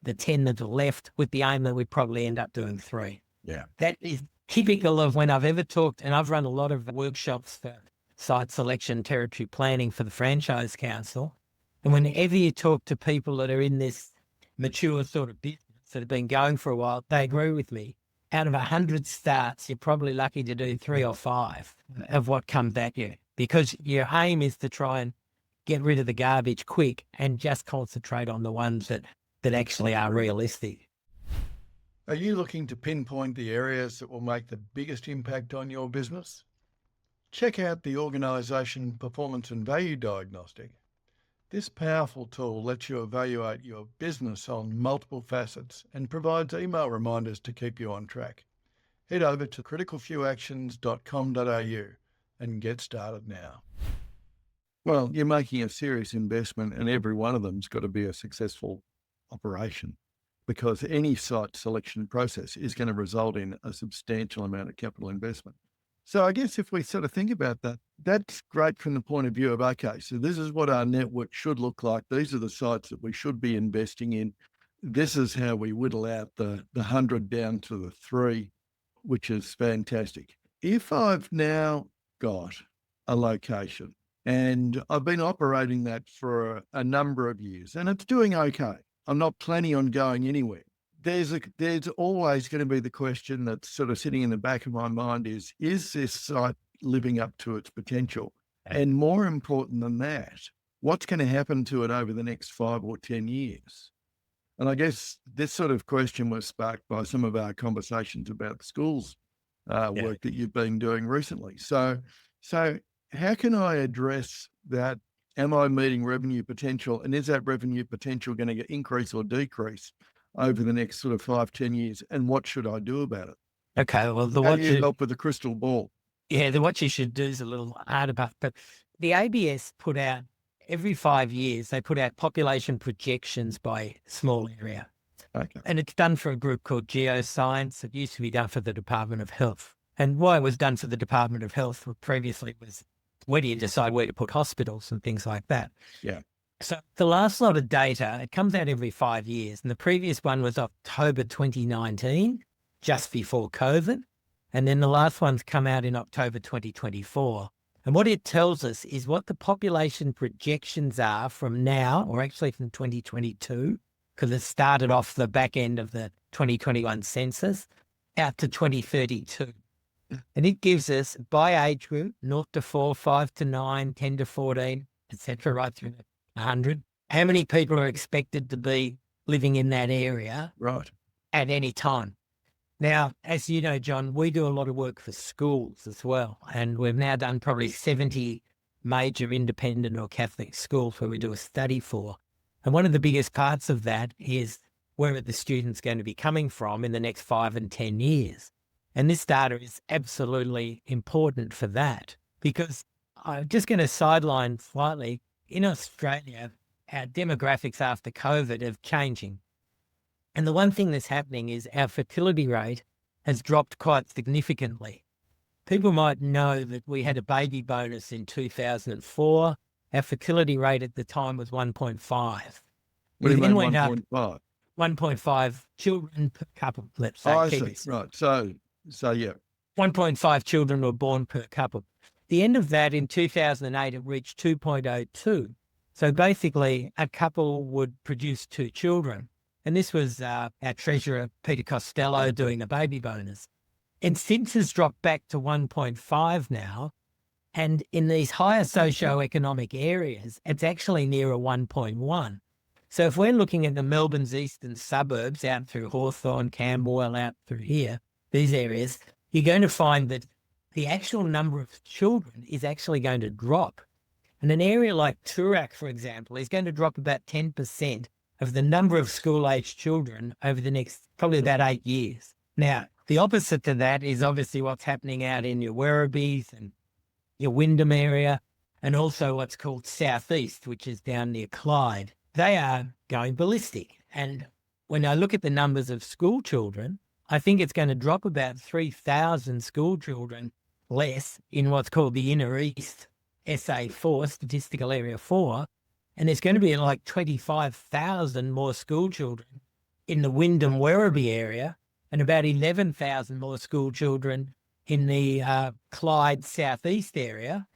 the 10 that are left, with the aim that we'd probably end up doing 3. Yeah. That is typical of when I've ever talked, and I've run a lot of workshops for site selection, territory planning for the Franchise Council. And whenever you talk to people that are in this mature sort of business that have been going for a while, they agree with me. Out of 100 starts, you're probably lucky to do 3 or 5 of what comes at you, because your aim is to try and get rid of the garbage quick and just concentrate on the ones that actually are realistic. Are you looking to pinpoint the areas that will make the biggest impact on your business? Check out the Organisation Performance and Value Diagnostic. This powerful tool lets you evaluate your business on multiple facets and provides email reminders to keep you on track. Head over to criticalfewactions.com.au and get started now. Well, you're making a serious investment, and every one of them's got to be a successful operation, because any site selection process is going to result in a substantial amount of capital investment. So I guess if we sort of think about that, that's great from the point of view of, okay, so this is what our network should look like. These are the sites that we should be investing in. This is how we whittle out the 100 down to the 3, which is fantastic. If I've now got a location and I've been operating that for a number of years and it's doing okay, I'm not planning on going anywhere, there's always going to be the question that's sort of sitting in the back of my mind is this site living up to its potential? And more important than that, what's going to happen to it over the next 5 or 10 years? And I guess this sort of question was sparked by some of our conversations about the schools work that you've been doing recently. So how can I address that? Am I meeting revenue potential? And is that revenue potential going to increase or decrease over the next sort of 5-10 years? And what should I do about it? Okay, well, How do you help with the crystal ball? Yeah, what you should do is a little harder, but the ABS put out every 5 years, they put out population projections by small area. Okay. And it's done for a group called Geoscience. It used to be done for the Department of Health. And why it was done for the Department of Health previously was, where do you decide where to put hospitals and things like that? Yeah. So the last lot of data, it comes out every 5 years. And the previous one was October 2019, just before COVID. And then the last one's come out in October 2024. And what it tells us is what the population projections are from now, or actually from 2022, because it started off the back end of the 2021 census, out to 2032. And it gives us by age group, 0 to 4, 5 to 9, 10 to 14, etc., right through 100, how many people are expected to be living in that area at any time. Now, as you know, John, we do a lot of work for schools as well. And we've now done probably 70 major independent or Catholic schools where we do a study for. And one of the biggest parts of that is where are the students going to be coming from in the next 5 and 10 years. And this data is absolutely important for that, because I'm just going to sideline slightly. In Australia, our demographics after COVID are changing. And the one thing that's happening is our fertility rate has dropped quite significantly. People might know that we had a baby bonus in 2004. Our fertility rate at the time was 1.5. What do you mean 1.5? 1.5 children per couple, let's say. Oh, I see. Right. So yeah. 1.5 children were born per couple. The end of that in 2008, it reached 2.02. So basically, a couple would produce 2 children. And this was our treasurer, Peter Costello, doing the baby bonus. And since has dropped back to 1.5 now. And in these higher socioeconomic areas, it's actually near a 1.1. So if we're looking at the Melbourne's eastern suburbs, out through Hawthorn, Camberwell, out through here, these areas, you're going to find that the actual number of children is actually going to drop. And an area like Toorak, for example, is going to drop about 10% of the number of school-aged children over the next probably about 8 years. Now, The opposite to that is obviously what's happening out in your Werribees and your Wyndham area, and also what's called Southeast, which is down near Clyde. They are going ballistic. And when I look at the numbers of school children, I think it's going to drop about 3,000 school children less in what's called the Inner East SA4, Statistical Area 4. And there's going to be like 25,000 more school children in the Wyndham Werribee area, and about 11,000 more school children in the Clyde Southeast area.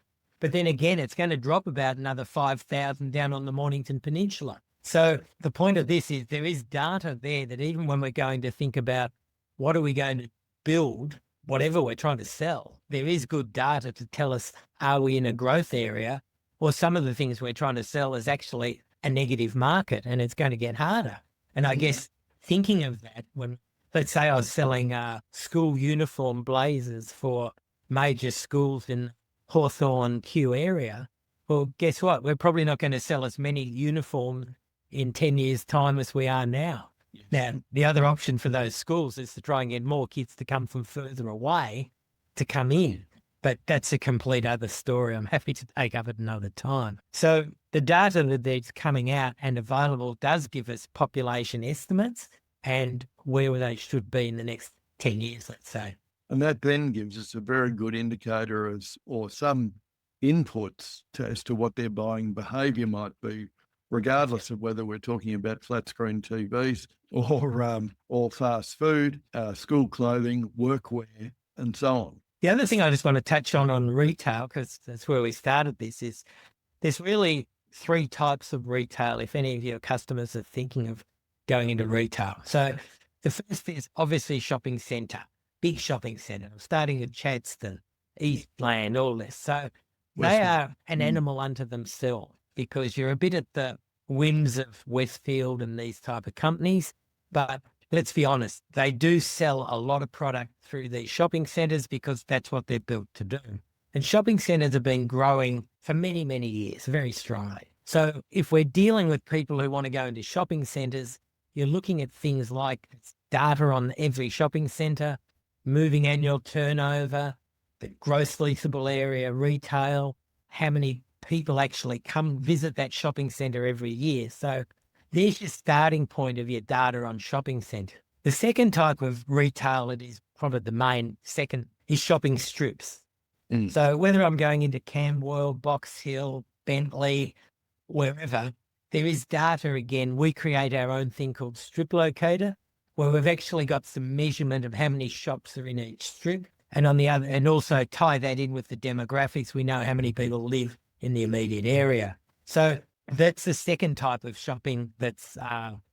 But then again, it's going to drop about another 5,000 down on the Mornington Peninsula. So the point of this is there is data there that even when we're going to think about what are we going to build, whatever we're trying to sell, there is good data to tell us, are we in a growth area, or some of the things we're trying to sell is actually a negative market and it's going to get harder. And I guess thinking of that, when let's say I was selling school uniform blazers for major schools in Hawthorne Kew area, well, guess what? We're probably not going to sell as many uniforms in 10 years' time as we are now. Yes. Now, the other option for those schools is to try and get more kids to come from further away to come in. But that's a complete other story. I'm happy to take up at another time. So the data that's coming out and available does give us population estimates and where they should be in the next 10 years, let's say. And that then gives us a very good indicator or some inputs as to what their buying behaviour might be, regardless of whether we're talking about flat screen TVs or fast food, school clothing, workwear, and so on. The other thing I just want to touch on retail, because that's where we started this, is there's really three types of retail, if any of your customers are thinking of going into retail. So the first is obviously shopping centre, big shopping centre, starting at Chadstone, Eastland, all this. So they are an animal unto themselves because you're a bit at the whims of Westfield and these type of companies. But let's be honest, they do sell a lot of product through these shopping centres because that's what they're built to do. And shopping centres have been growing for many, many years, very strongly. So if we're dealing with people who want to go into shopping centres, you're looking at things like data on every shopping centre, moving annual turnover, the gross leasable area, retail, how many people actually come visit that shopping centre every year. So there's your starting point of your data on shopping centre. The second type of retail, it is probably the main second, is shopping strips. So whether I'm going into Camberwell, Box Hill, Bentley, wherever, there is data again. We create our own thing called strip locator, where we've actually got some measurement of how many shops are in each strip. And on the other, and also tie that in with the demographics. We know how many people live in the immediate area. So that's the second type of shopping that's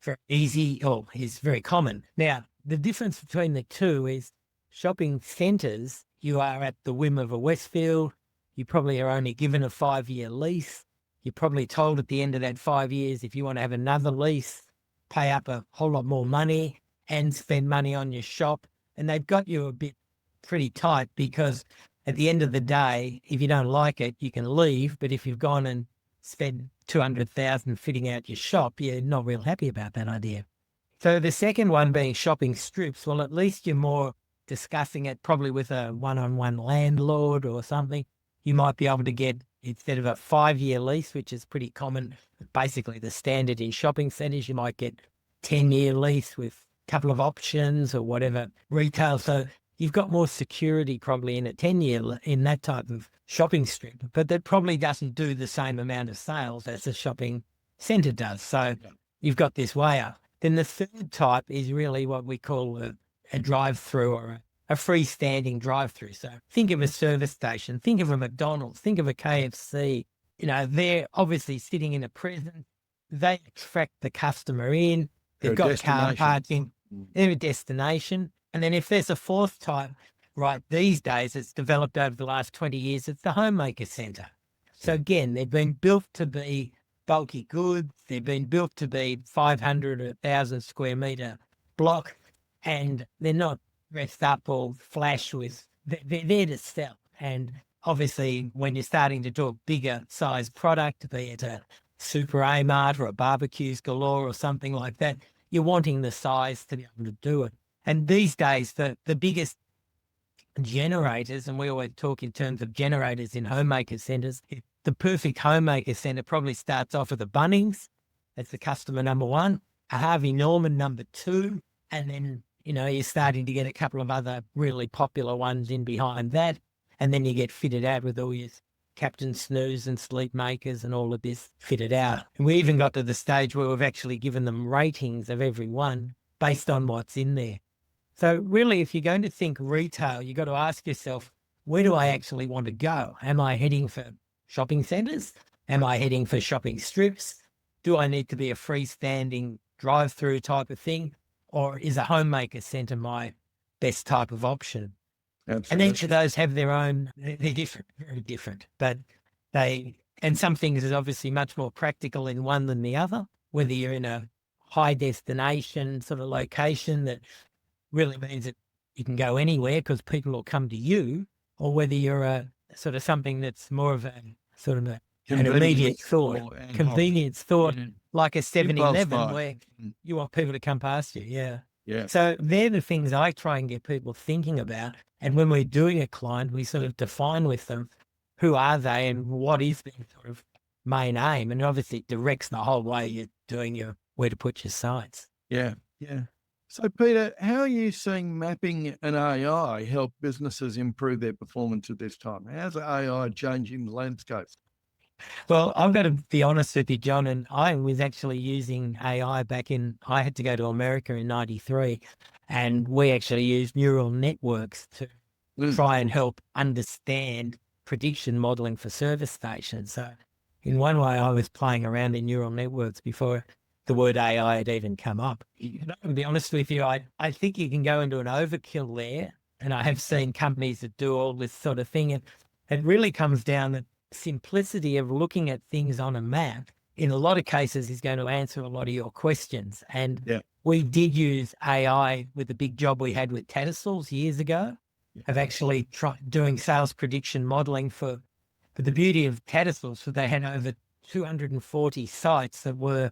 very easy or is very common. Now, the difference between the two is shopping centres, you are at the whim of a Westfield. You probably are only given a 5-year lease. You're probably told at the end of that 5 years, if you want to have another lease, pay up a whole lot more money and spend money on your shop. And they've got you a bit pretty tight because at the end of the day, if you don't like it, you can leave. But if you've gone and spent $200,000 fitting out your shop, you're not real happy about that idea. So the second one being shopping strips, well, at least you're more discussing it probably with a one-on-one landlord or something. You might be able to get, instead of a 5-year lease, which is pretty common, basically the standard in shopping centres, you might get 10-year lease with a couple of options or whatever retail. So you've got more security probably in a 10-year in that type of shopping strip, but that probably doesn't do the same amount of sales as a shopping centre does. So you've got this way up. Then the third type is really what we call a drive-through or a freestanding drive-through. So think of a service station, think of a McDonald's, think of a KFC. You know, they're obviously sitting in a presence. They attract the customer in. They've got car parking. They're a destination. And then if there's a fourth type, right, these days it's developed over the last 20 years, it's the homemaker centre. So again, they've been built to be bulky goods. They've been built to be 500 or 1,000 square metre block, and they're not dressed up or flash with, they're there to sell. And obviously when you're starting to do a bigger size product, be it a Super A-Mart or a Barbecues Galore or something like that, you're wanting the size to be able to do it. And these days, the biggest generators, and we always talk in terms of generators in homemaker centres, the perfect homemaker centre probably starts off with a Bunnings. That's the customer number one, a Harvey Norman number two, and then, you're starting to get a couple of other really popular ones in behind that. And then you get fitted out with all your Captain Snooze and Sleep Makers and all of this fitted out. And we even got to the stage where we've actually given them ratings of every one based on what's in there. So really, if you're going to think retail, you've got to ask yourself, where do I actually want to go? Am I heading for shopping centres? Am I heading for shopping strips? Do I need to be a freestanding drive-through type of thing? Or is a homemaker centre my best type of option? Absolutely. And each of those have their own, they're different, very different. But and some things is obviously much more practical in one than the other, whether you're in a high destination sort of location that really means that you can go anywhere because people will come to you, or whether you're a sort of something that's more of a sort of an immediate thought, convenience thought, like a 7-Eleven where you want people to come past you. Yeah. Yeah. So they're the things I try and get people thinking about. And when we're doing a client, we sort of define with them, who are they and what is their sort of main aim? And obviously it directs the whole way you're doing where to put your sites. Yeah. Yeah. So, Peter, how are you seeing mapping and AI help businesses improve their performance at this time? How's AI changing the landscape? Well, I've got to be honest with you, John, and I was actually using AI I had to go to America in 93, and we actually used neural networks to try and help understand prediction modeling for service stations. So in one way, I was playing around in neural networks before the word AI had even come up. To be honest with you, I think you can go into an overkill there, and I have seen companies that do all this sort of thing, and it really comes down to simplicity of looking at things on a map. In a lot of cases is going to answer a lot of your questions. And we did use AI with the big job we had with Tattersalls years ago, of actually doing sales prediction modeling for the beauty of Tattersalls. So they had over 240 sites that were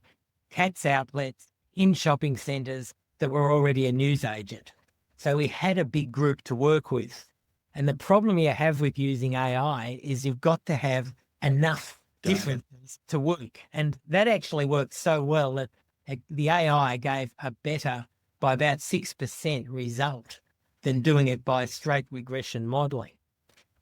Cats outlets in shopping centres that were already a news agent. So we had a big group to work with. And the problem you have with using AI is you've got to have enough differences to work. And that actually worked so well that the AI gave a better, by about 6% result than doing it by straight regression modeling.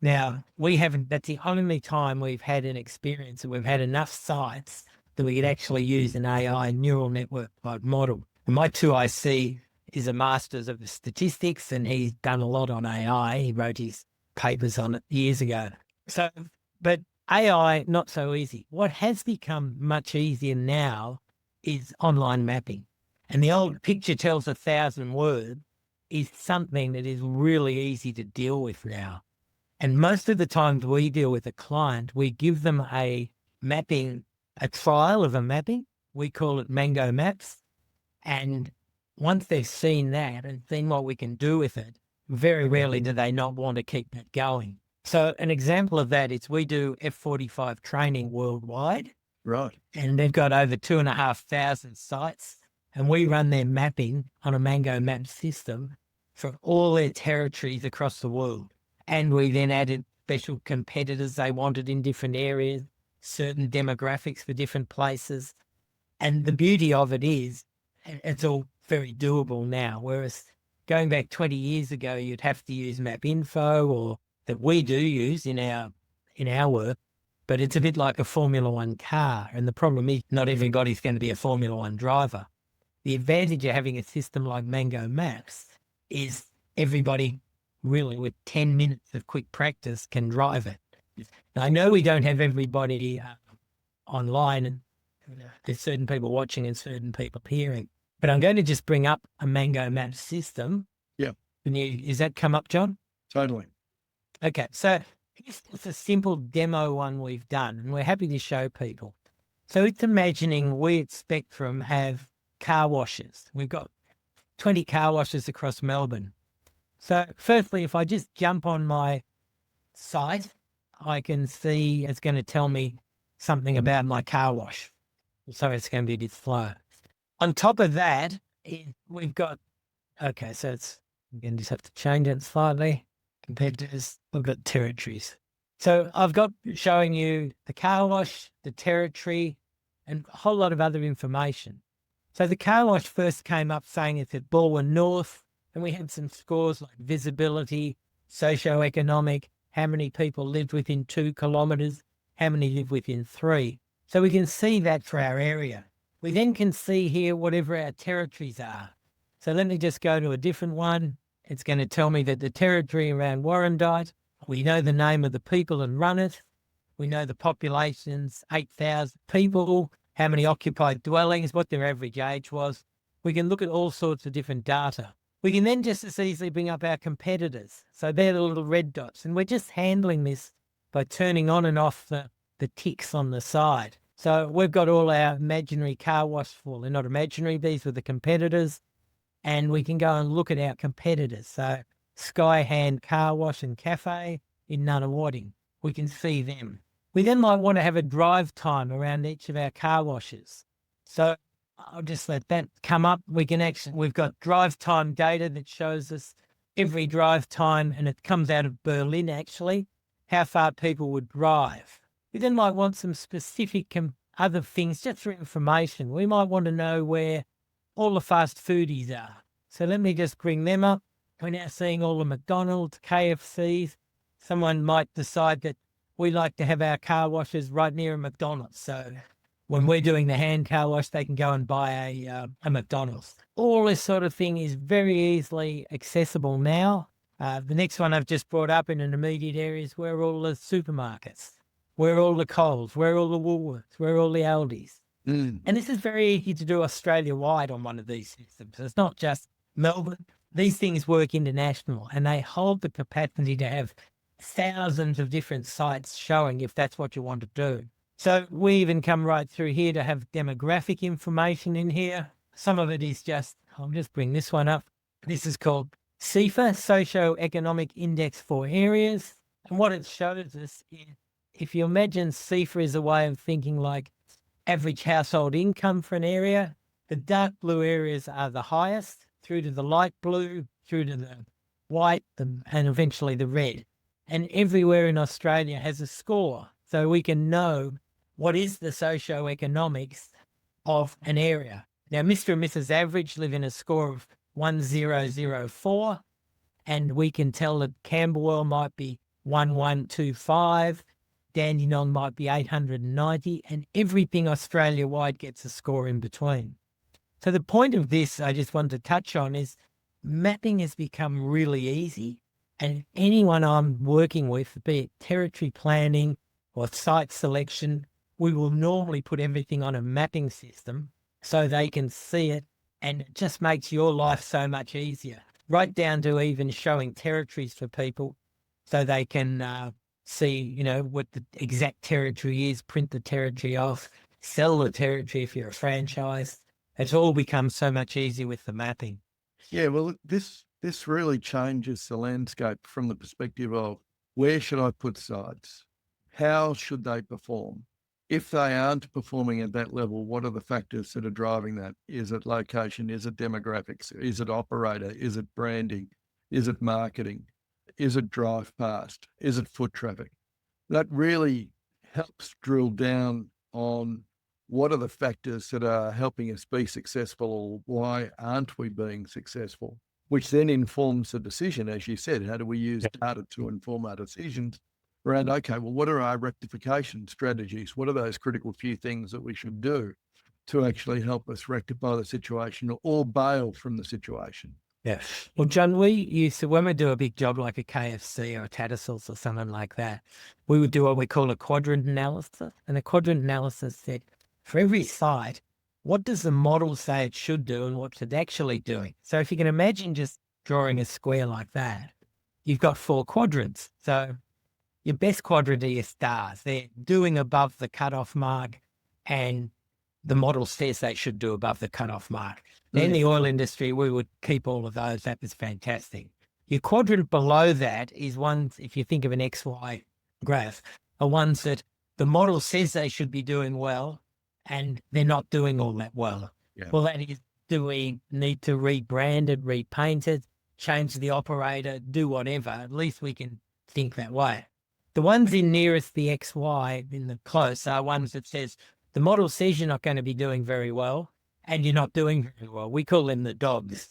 Now, that's the only time we've had an experience that we've had enough sites that we could actually use an AI neural network type model. And my 2IC is a master's of statistics, and he's done a lot on AI. He wrote his papers on it years ago. So, but AI, not so easy. What has become much easier now is online mapping. And the old picture tells 1,000 words is something that is really easy to deal with now. And most of the times we deal with a client, we give them a trial of a mapping. We call it Mango Maps. And once they've seen that and seen what we can do with it, very rarely do they not want to keep that going. So an example of that is we do F45 training worldwide. Right. And they've got over 2,500 sites. And we run their mapping on a Mango Map system for all their territories across the world. And we then added special competitors they wanted in different areas, certain demographics for different places. And the beauty of it is it's all very doable now. Whereas going back 20 years ago, you'd have to use Map Info, or that we do use in our work, but it's a bit like a Formula One car. And the problem is not everybody's going to be a Formula One driver. The advantage of having a system like Mango Maps is everybody really with 10 minutes of quick practice can drive it. Now, I know we don't have everybody online, and there's certain people watching and certain people hearing, but I'm going to just bring up a Mango Map system. Yeah. Is that come up, John? Totally. Okay. So it's a simple demo one we've done, and we're happy to show people. So it's imagining we at Spectrum have car washes. We've got 20 car washes across Melbourne. So firstly, if I just jump on my site, I can see it's going to tell me something about my car wash. So it's going to be a bit slow. On top of that, we've got Okay, so it's, again, just have to change it slightly. Competitors, we've got territories. So I've got showing you the car wash, the territory, and a whole lot of other information. So the car wash first came up saying it's at Balwyn North, and we had some scores like visibility, socio-economic, how many people lived within 2 kilometres, how many live within 3. So we can see that for our area. We then can see here whatever our territories are. So let me just go to a different one. It's going to tell me that the territory around Warrandyte, we know the name of the people and run it. We know the population's 8,000 people, how many occupied dwellings, what their average age was. We can look at all sorts of different data. We can then just as easily bring up our competitors. So they're the little red dots. And we're just handling this by turning on and off the ticks on the side. So we've got all our imaginary car wash full. They're not imaginary, these were the competitors. And we can go and look at our competitors. So Skyhand Car Wash and Cafe in Nunawading. We can see them. We then might want to have a drive time around each of our car washes. So I'll just let that come up. We can actually, we've got drive time data that shows us every drive time, and it comes out of Berlin actually, how far people would drive. We then might want some specific other things just for information. We might want to know where all the fast foodies are. So let me just bring them up. We're now seeing all the McDonald's, KFCs. Someone might decide that we like to have our car washes right near a McDonald's. So when we're doing the hand car wash, they can go and buy a McDonald's. All this sort of thing is very easily accessible now. The next one I've just brought up in an immediate area is where all the supermarkets, where all the Coles, where all the Woolworths, where all the Aldis. And this is very easy to do Australia-wide on one of these systems. It's not just Melbourne. These things work international, and they hold the capacity to have thousands of different sites showing if that's what you want to do. So we even come right through here to have demographic information in here. Some of it is just, I'll just bring this one up. This is called CFA, Socio-Economic Index for Areas. And what it shows us is, if you imagine CFA is a way of thinking like average household income for an area, the dark blue areas are the highest, through to the light blue, through to the white, and eventually the red. And everywhere in Australia has a score. So we can know what is the socio-economics of an area. Now, Mr. and Mrs. Average live in a score of 1004, and we can tell that Camberwell might be 1125, Dandenong might be 890, and everything Australia-wide gets a score in between. So the point of this I just wanted to touch on is mapping has become really easy, and anyone I'm working with, be it territory planning or site selection, we will normally put everything on a mapping system so they can see it, and it just makes your life so much easier, right down to even showing territories for people so they can see, what the exact territory is, print the territory off, sell the territory if you're a franchise. It's all become so much easier with the mapping. Yeah, well, this really changes the landscape from the perspective of where should I put sites? How should they perform? If they aren't performing at that level, what are the factors that are driving that? Is it location? Is it demographics? Is it operator? Is it branding? Is it marketing? Is it drive past? Is it foot traffic? That really helps drill down on what are the factors that are helping us be successful, or why aren't we being successful, which then informs the decision, as you said. How do we use data to inform our decisions around, okay, well, what are our rectification strategies? What are those critical few things that we should do to actually help us rectify the situation or bail from the situation? Yeah. Well, John, we used to, when we do a big job like a KFC or a Tattersalls or something like that, we would do what we call a quadrant analysis. And the quadrant analysis said, for every site, what does the model say it should do and what's it actually doing? So if you can imagine just drawing a square like that, you've got 4 quadrants. So your best quadrant are your stars. They're doing above the cutoff mark, and the model says they should do above the cutoff mark. In the oil industry, we would keep all of those. That was fantastic. Your quadrant below that is ones, if you think of an XY graph, are ones that the model says they should be doing well, and they're not doing all that well. Yeah. Well, that is Do we need to rebrand it, repaint it, change the operator, do whatever? At least we can think that way. The ones in nearest the XY in the close are ones that says the model says you're not going to be doing very well and you're not doing very well. We call them the dogs.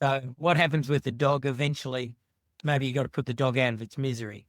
So what happens with the dog? Eventually, maybe you got to put the dog out of its misery.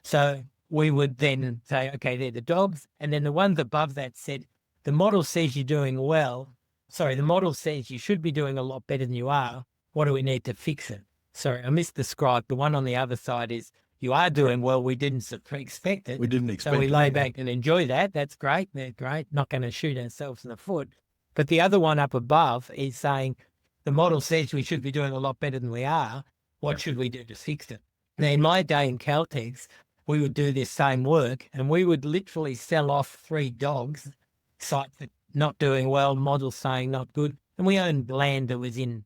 So we would then say, okay, they're the dogs. And then the ones above that said, the model says you're doing well. Sorry, the model says you should be doing a lot better than you are. What do we need to fix it? Sorry, I misdescribed. The one on the other side is you are doing well. We didn't expect it. We didn't expect So we it. lay back and enjoy that. That's great. They're great. Not going to shoot ourselves in the foot. But the other one up above is saying the model says we should be doing a lot better than we are. What should we do to fix it? Now, in my day in Caltex, we would do this same work and we would literally sell off 3 dogs, sites that not doing well, models saying not good. And we owned land that was in,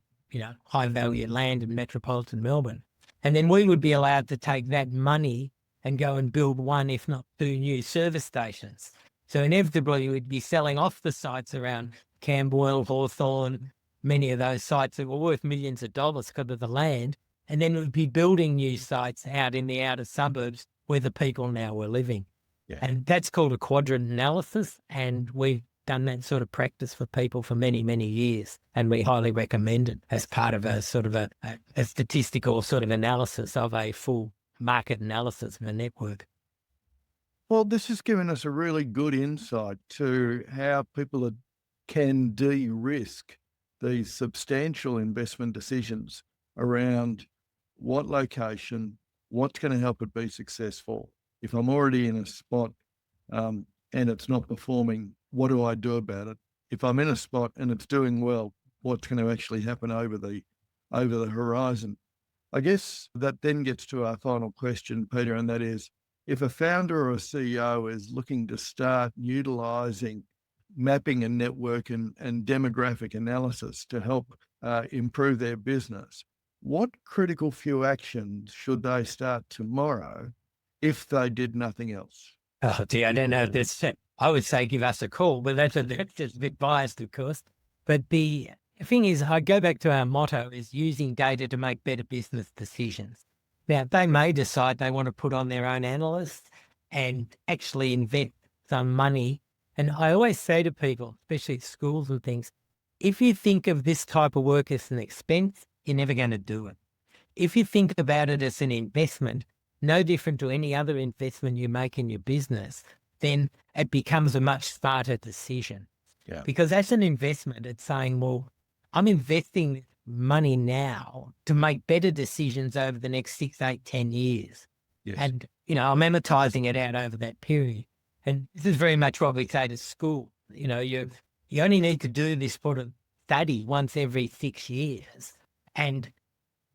high value land in metropolitan Melbourne. And then we would be allowed to take that money and go and build 1, if not 2 new service stations. So inevitably we'd be selling off the sites around Camberwell, Hawthorne, many of those sites that were worth millions of dollars because of the land. And then we'd be building new sites out in the outer suburbs where the people now were living. Yeah. And that's called a quadrant analysis. And we've done that sort of practice for people for many, many years. And we highly recommend it as part of a sort of a statistical sort of analysis of a full market analysis of a network. Well, this has given us a really good insight to how people can de-risk these substantial investment decisions around what location, what's going to help it be successful. If I'm already in a spot and it's not performing, what do I do about it? If I'm in a spot and it's doing well, what's going to actually happen over the horizon? I guess that then gets to our final question, Peter, and that is, if a founder or a CEO is looking to start utilizing mapping and network and demographic analysis to help improve their business, what critical few actions should they start tomorrow if they did nothing else? Oh, dear, I don't know if that's it. I would say give us a call, but that's just a bit biased, of course. But the thing is, I go back to our motto is using data to make better business decisions. Now, they may decide they want to put on their own analysts and actually invest some money. And I always say to people, especially at schools and things, if you think of this type of work as an expense, you're never going to do it. If you think about it as an investment, no different to any other investment you make in your business, then it becomes a much smarter decision. Yeah. Because as an investment, it's saying, well, I'm investing money now to make better decisions over the next 6, 8, 10 years. Yes. And, I'm amortizing it out over that period. And this is very much what we say to school. You only need to do this sort of study once every 6 years and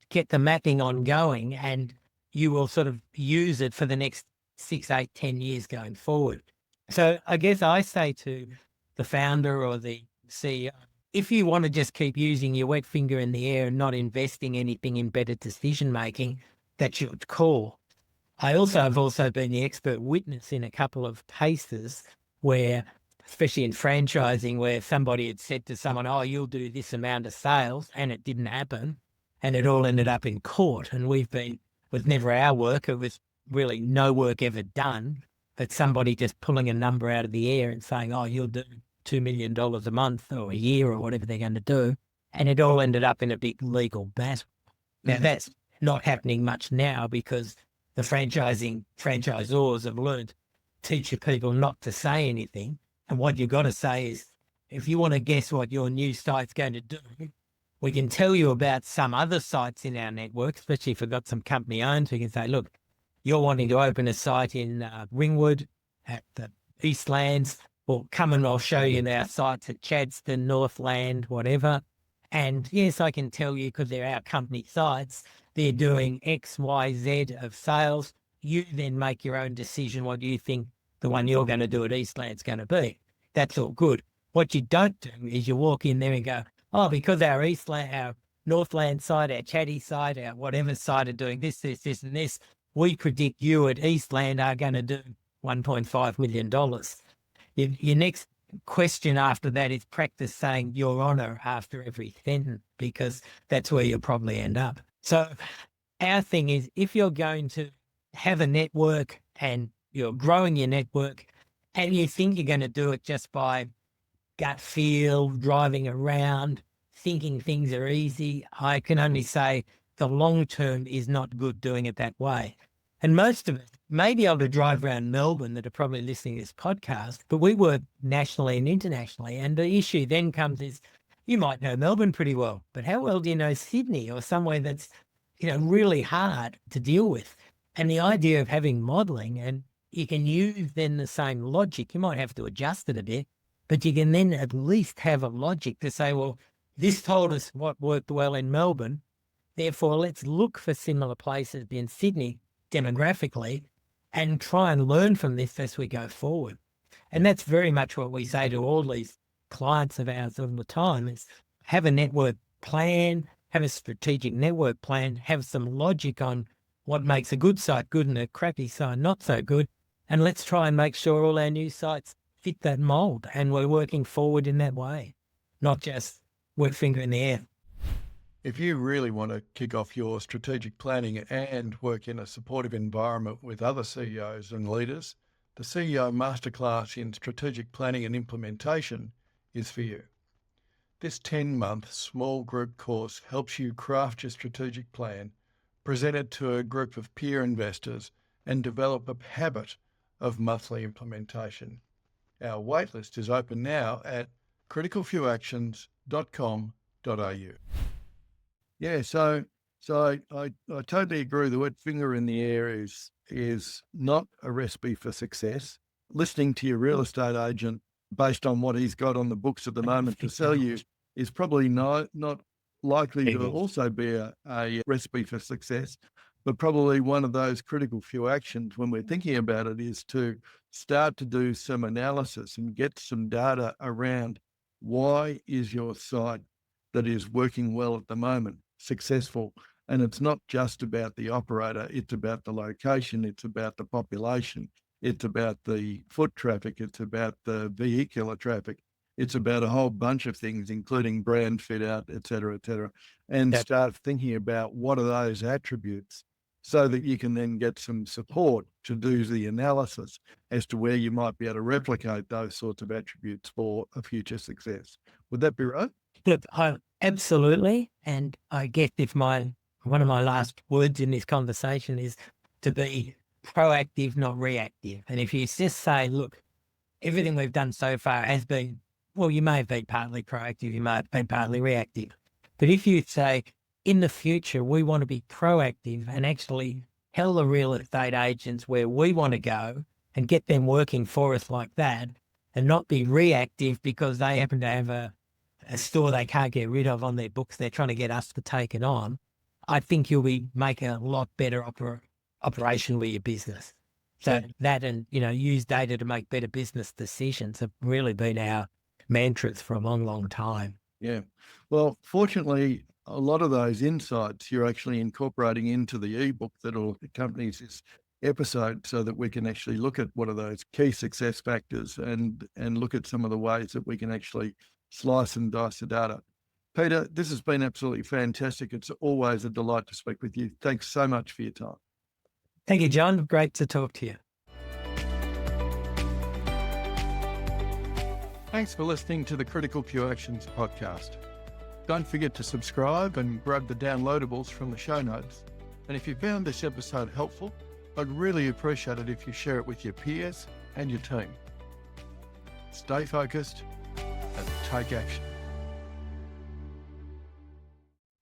get the mapping ongoing, and you will sort of use it for the next 6, 8, 10 years going forward. So I guess I say to the founder or the CEO, if you want to just keep using your wet finger in the air and not investing anything in better decision making, that's your call. I've also been the expert witness in a couple of cases where, especially in franchising, where somebody had said to someone, oh, you'll do this amount of sales, and it didn't happen. And it all ended up in court. And it was never our work. It was really no work ever done, but somebody just pulling a number out of the air and saying, oh, you'll do $2 million a month or a year or whatever they're going to do. And it all ended up in a big legal battle. Now, that's not happening much now because the franchisors have learned teach your people not to say anything. And what you've got to say is, if you want to guess what your new site's going to do, we can tell you about some other sites in our network, especially if we've got some company owned. We can say, look, you're wanting to open a site in Ringwood at the Eastlands. Well, come and I'll show you our sites at Chadstone, Northland, whatever. And yes, I can tell you because they're our company sites, they're doing X, Y, Z of sales. You then make your own decision what you think the one you're going to do at Eastland's going to be. That's all good. What you don't do is you walk in there and go, oh, because our Northland site, our Chatty site, our whatever site are doing this, and this, we predict you at Eastland are going to do $1.5 million. Your next question after that is practice saying Your Honour after every sentence, because that's where you'll probably end up. So our thing is, if you're going to have a network and you're growing your network and you think you're going to do it just by gut feel, driving around, thinking things are easy, I can only say the long term is not good doing it that way. And most of it may be able to drive around Melbourne that are probably listening to this podcast, but we work nationally and internationally. And the issue then comes is you might know Melbourne pretty well, but how well do you know Sydney or somewhere that's, really hard to deal with? And the idea of having modelling, and you can use then the same logic, you might have to adjust it a bit, but you can then at least have a logic to say, well, this told us what worked well in Melbourne. Therefore, let's look for similar places in Sydney demographically and try and learn from this as we go forward. And that's very much what we say to all these clients of ours all the time is have a network plan, have a strategic network plan, have some logic on what makes a good site good and a crappy site not so good. And let's try and make sure all our new sites fit that mold. And we're working forward in that way, not just work finger in the air. If you really want to kick off your strategic planning and work in a supportive environment with other CEOs and leaders, the CEO Masterclass in Strategic Planning and Implementation is for you. This 10-month small group course helps you craft your strategic plan, present it to a group of peer investors, and develop a habit of monthly implementation. Our waitlist is open now at criticalfewactions.com.au. Yeah, so I totally agree. The word finger in the air is not a recipe for success. Listening to your real estate agent based on what he's got on the books at the moment to sell you is probably not likely to also be a recipe for success, but probably one of those critical few actions when we're thinking about it is to start to do some analysis and get some data around why is your site that is working well at the moment successful. And it's not just about the operator, it's about the location, it's about the population, it's about the foot traffic, it's about the vehicular traffic, it's about a whole bunch of things, including brand fit out, et cetera, and start thinking about what are those attributes so that you can then get some support to do the analysis as to where you might be able to replicate those sorts of attributes for a future success. Would that be right? Look, absolutely. And I guess if one of my last words in this conversation is to be proactive, not reactive. And if you just say, look, everything we've done so far has been, well, you may have been partly proactive, you may have been partly reactive. But if you say, in the future, we want to be proactive and actually tell the real estate agents where we want to go and get them working for us like that, and not be reactive because they happen to have a store they can't get rid of on their books, they're trying to get us to take it on, I think you'll be making a lot better operation with your business. So that and, use data to make better business decisions have really been our mantras for a long, long time. Yeah. Well, fortunately, a lot of those insights you're actually incorporating into the ebook that will accompany this episode so that we can actually look at what are those key success factors and look at some of the ways that we can actually slice and dice the data. Peter, this has been absolutely fantastic. It's always a delight to speak with you. Thanks so much for your time. Thank you, John. Great to talk to you. Thanks for listening to the Critical Few Actions podcast. Don't forget to subscribe and grab the downloadables from the show notes. And if you found this episode helpful, I'd really appreciate it if you share it with your peers and your team. Stay focused and take action.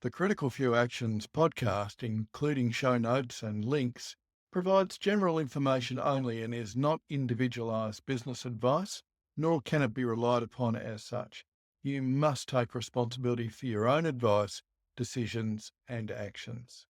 The Critical Few Actions podcast, including show notes and links, provides general information only and is not individualised business advice, nor can it be relied upon as such. You must take responsibility for your own advice, decisions, and actions.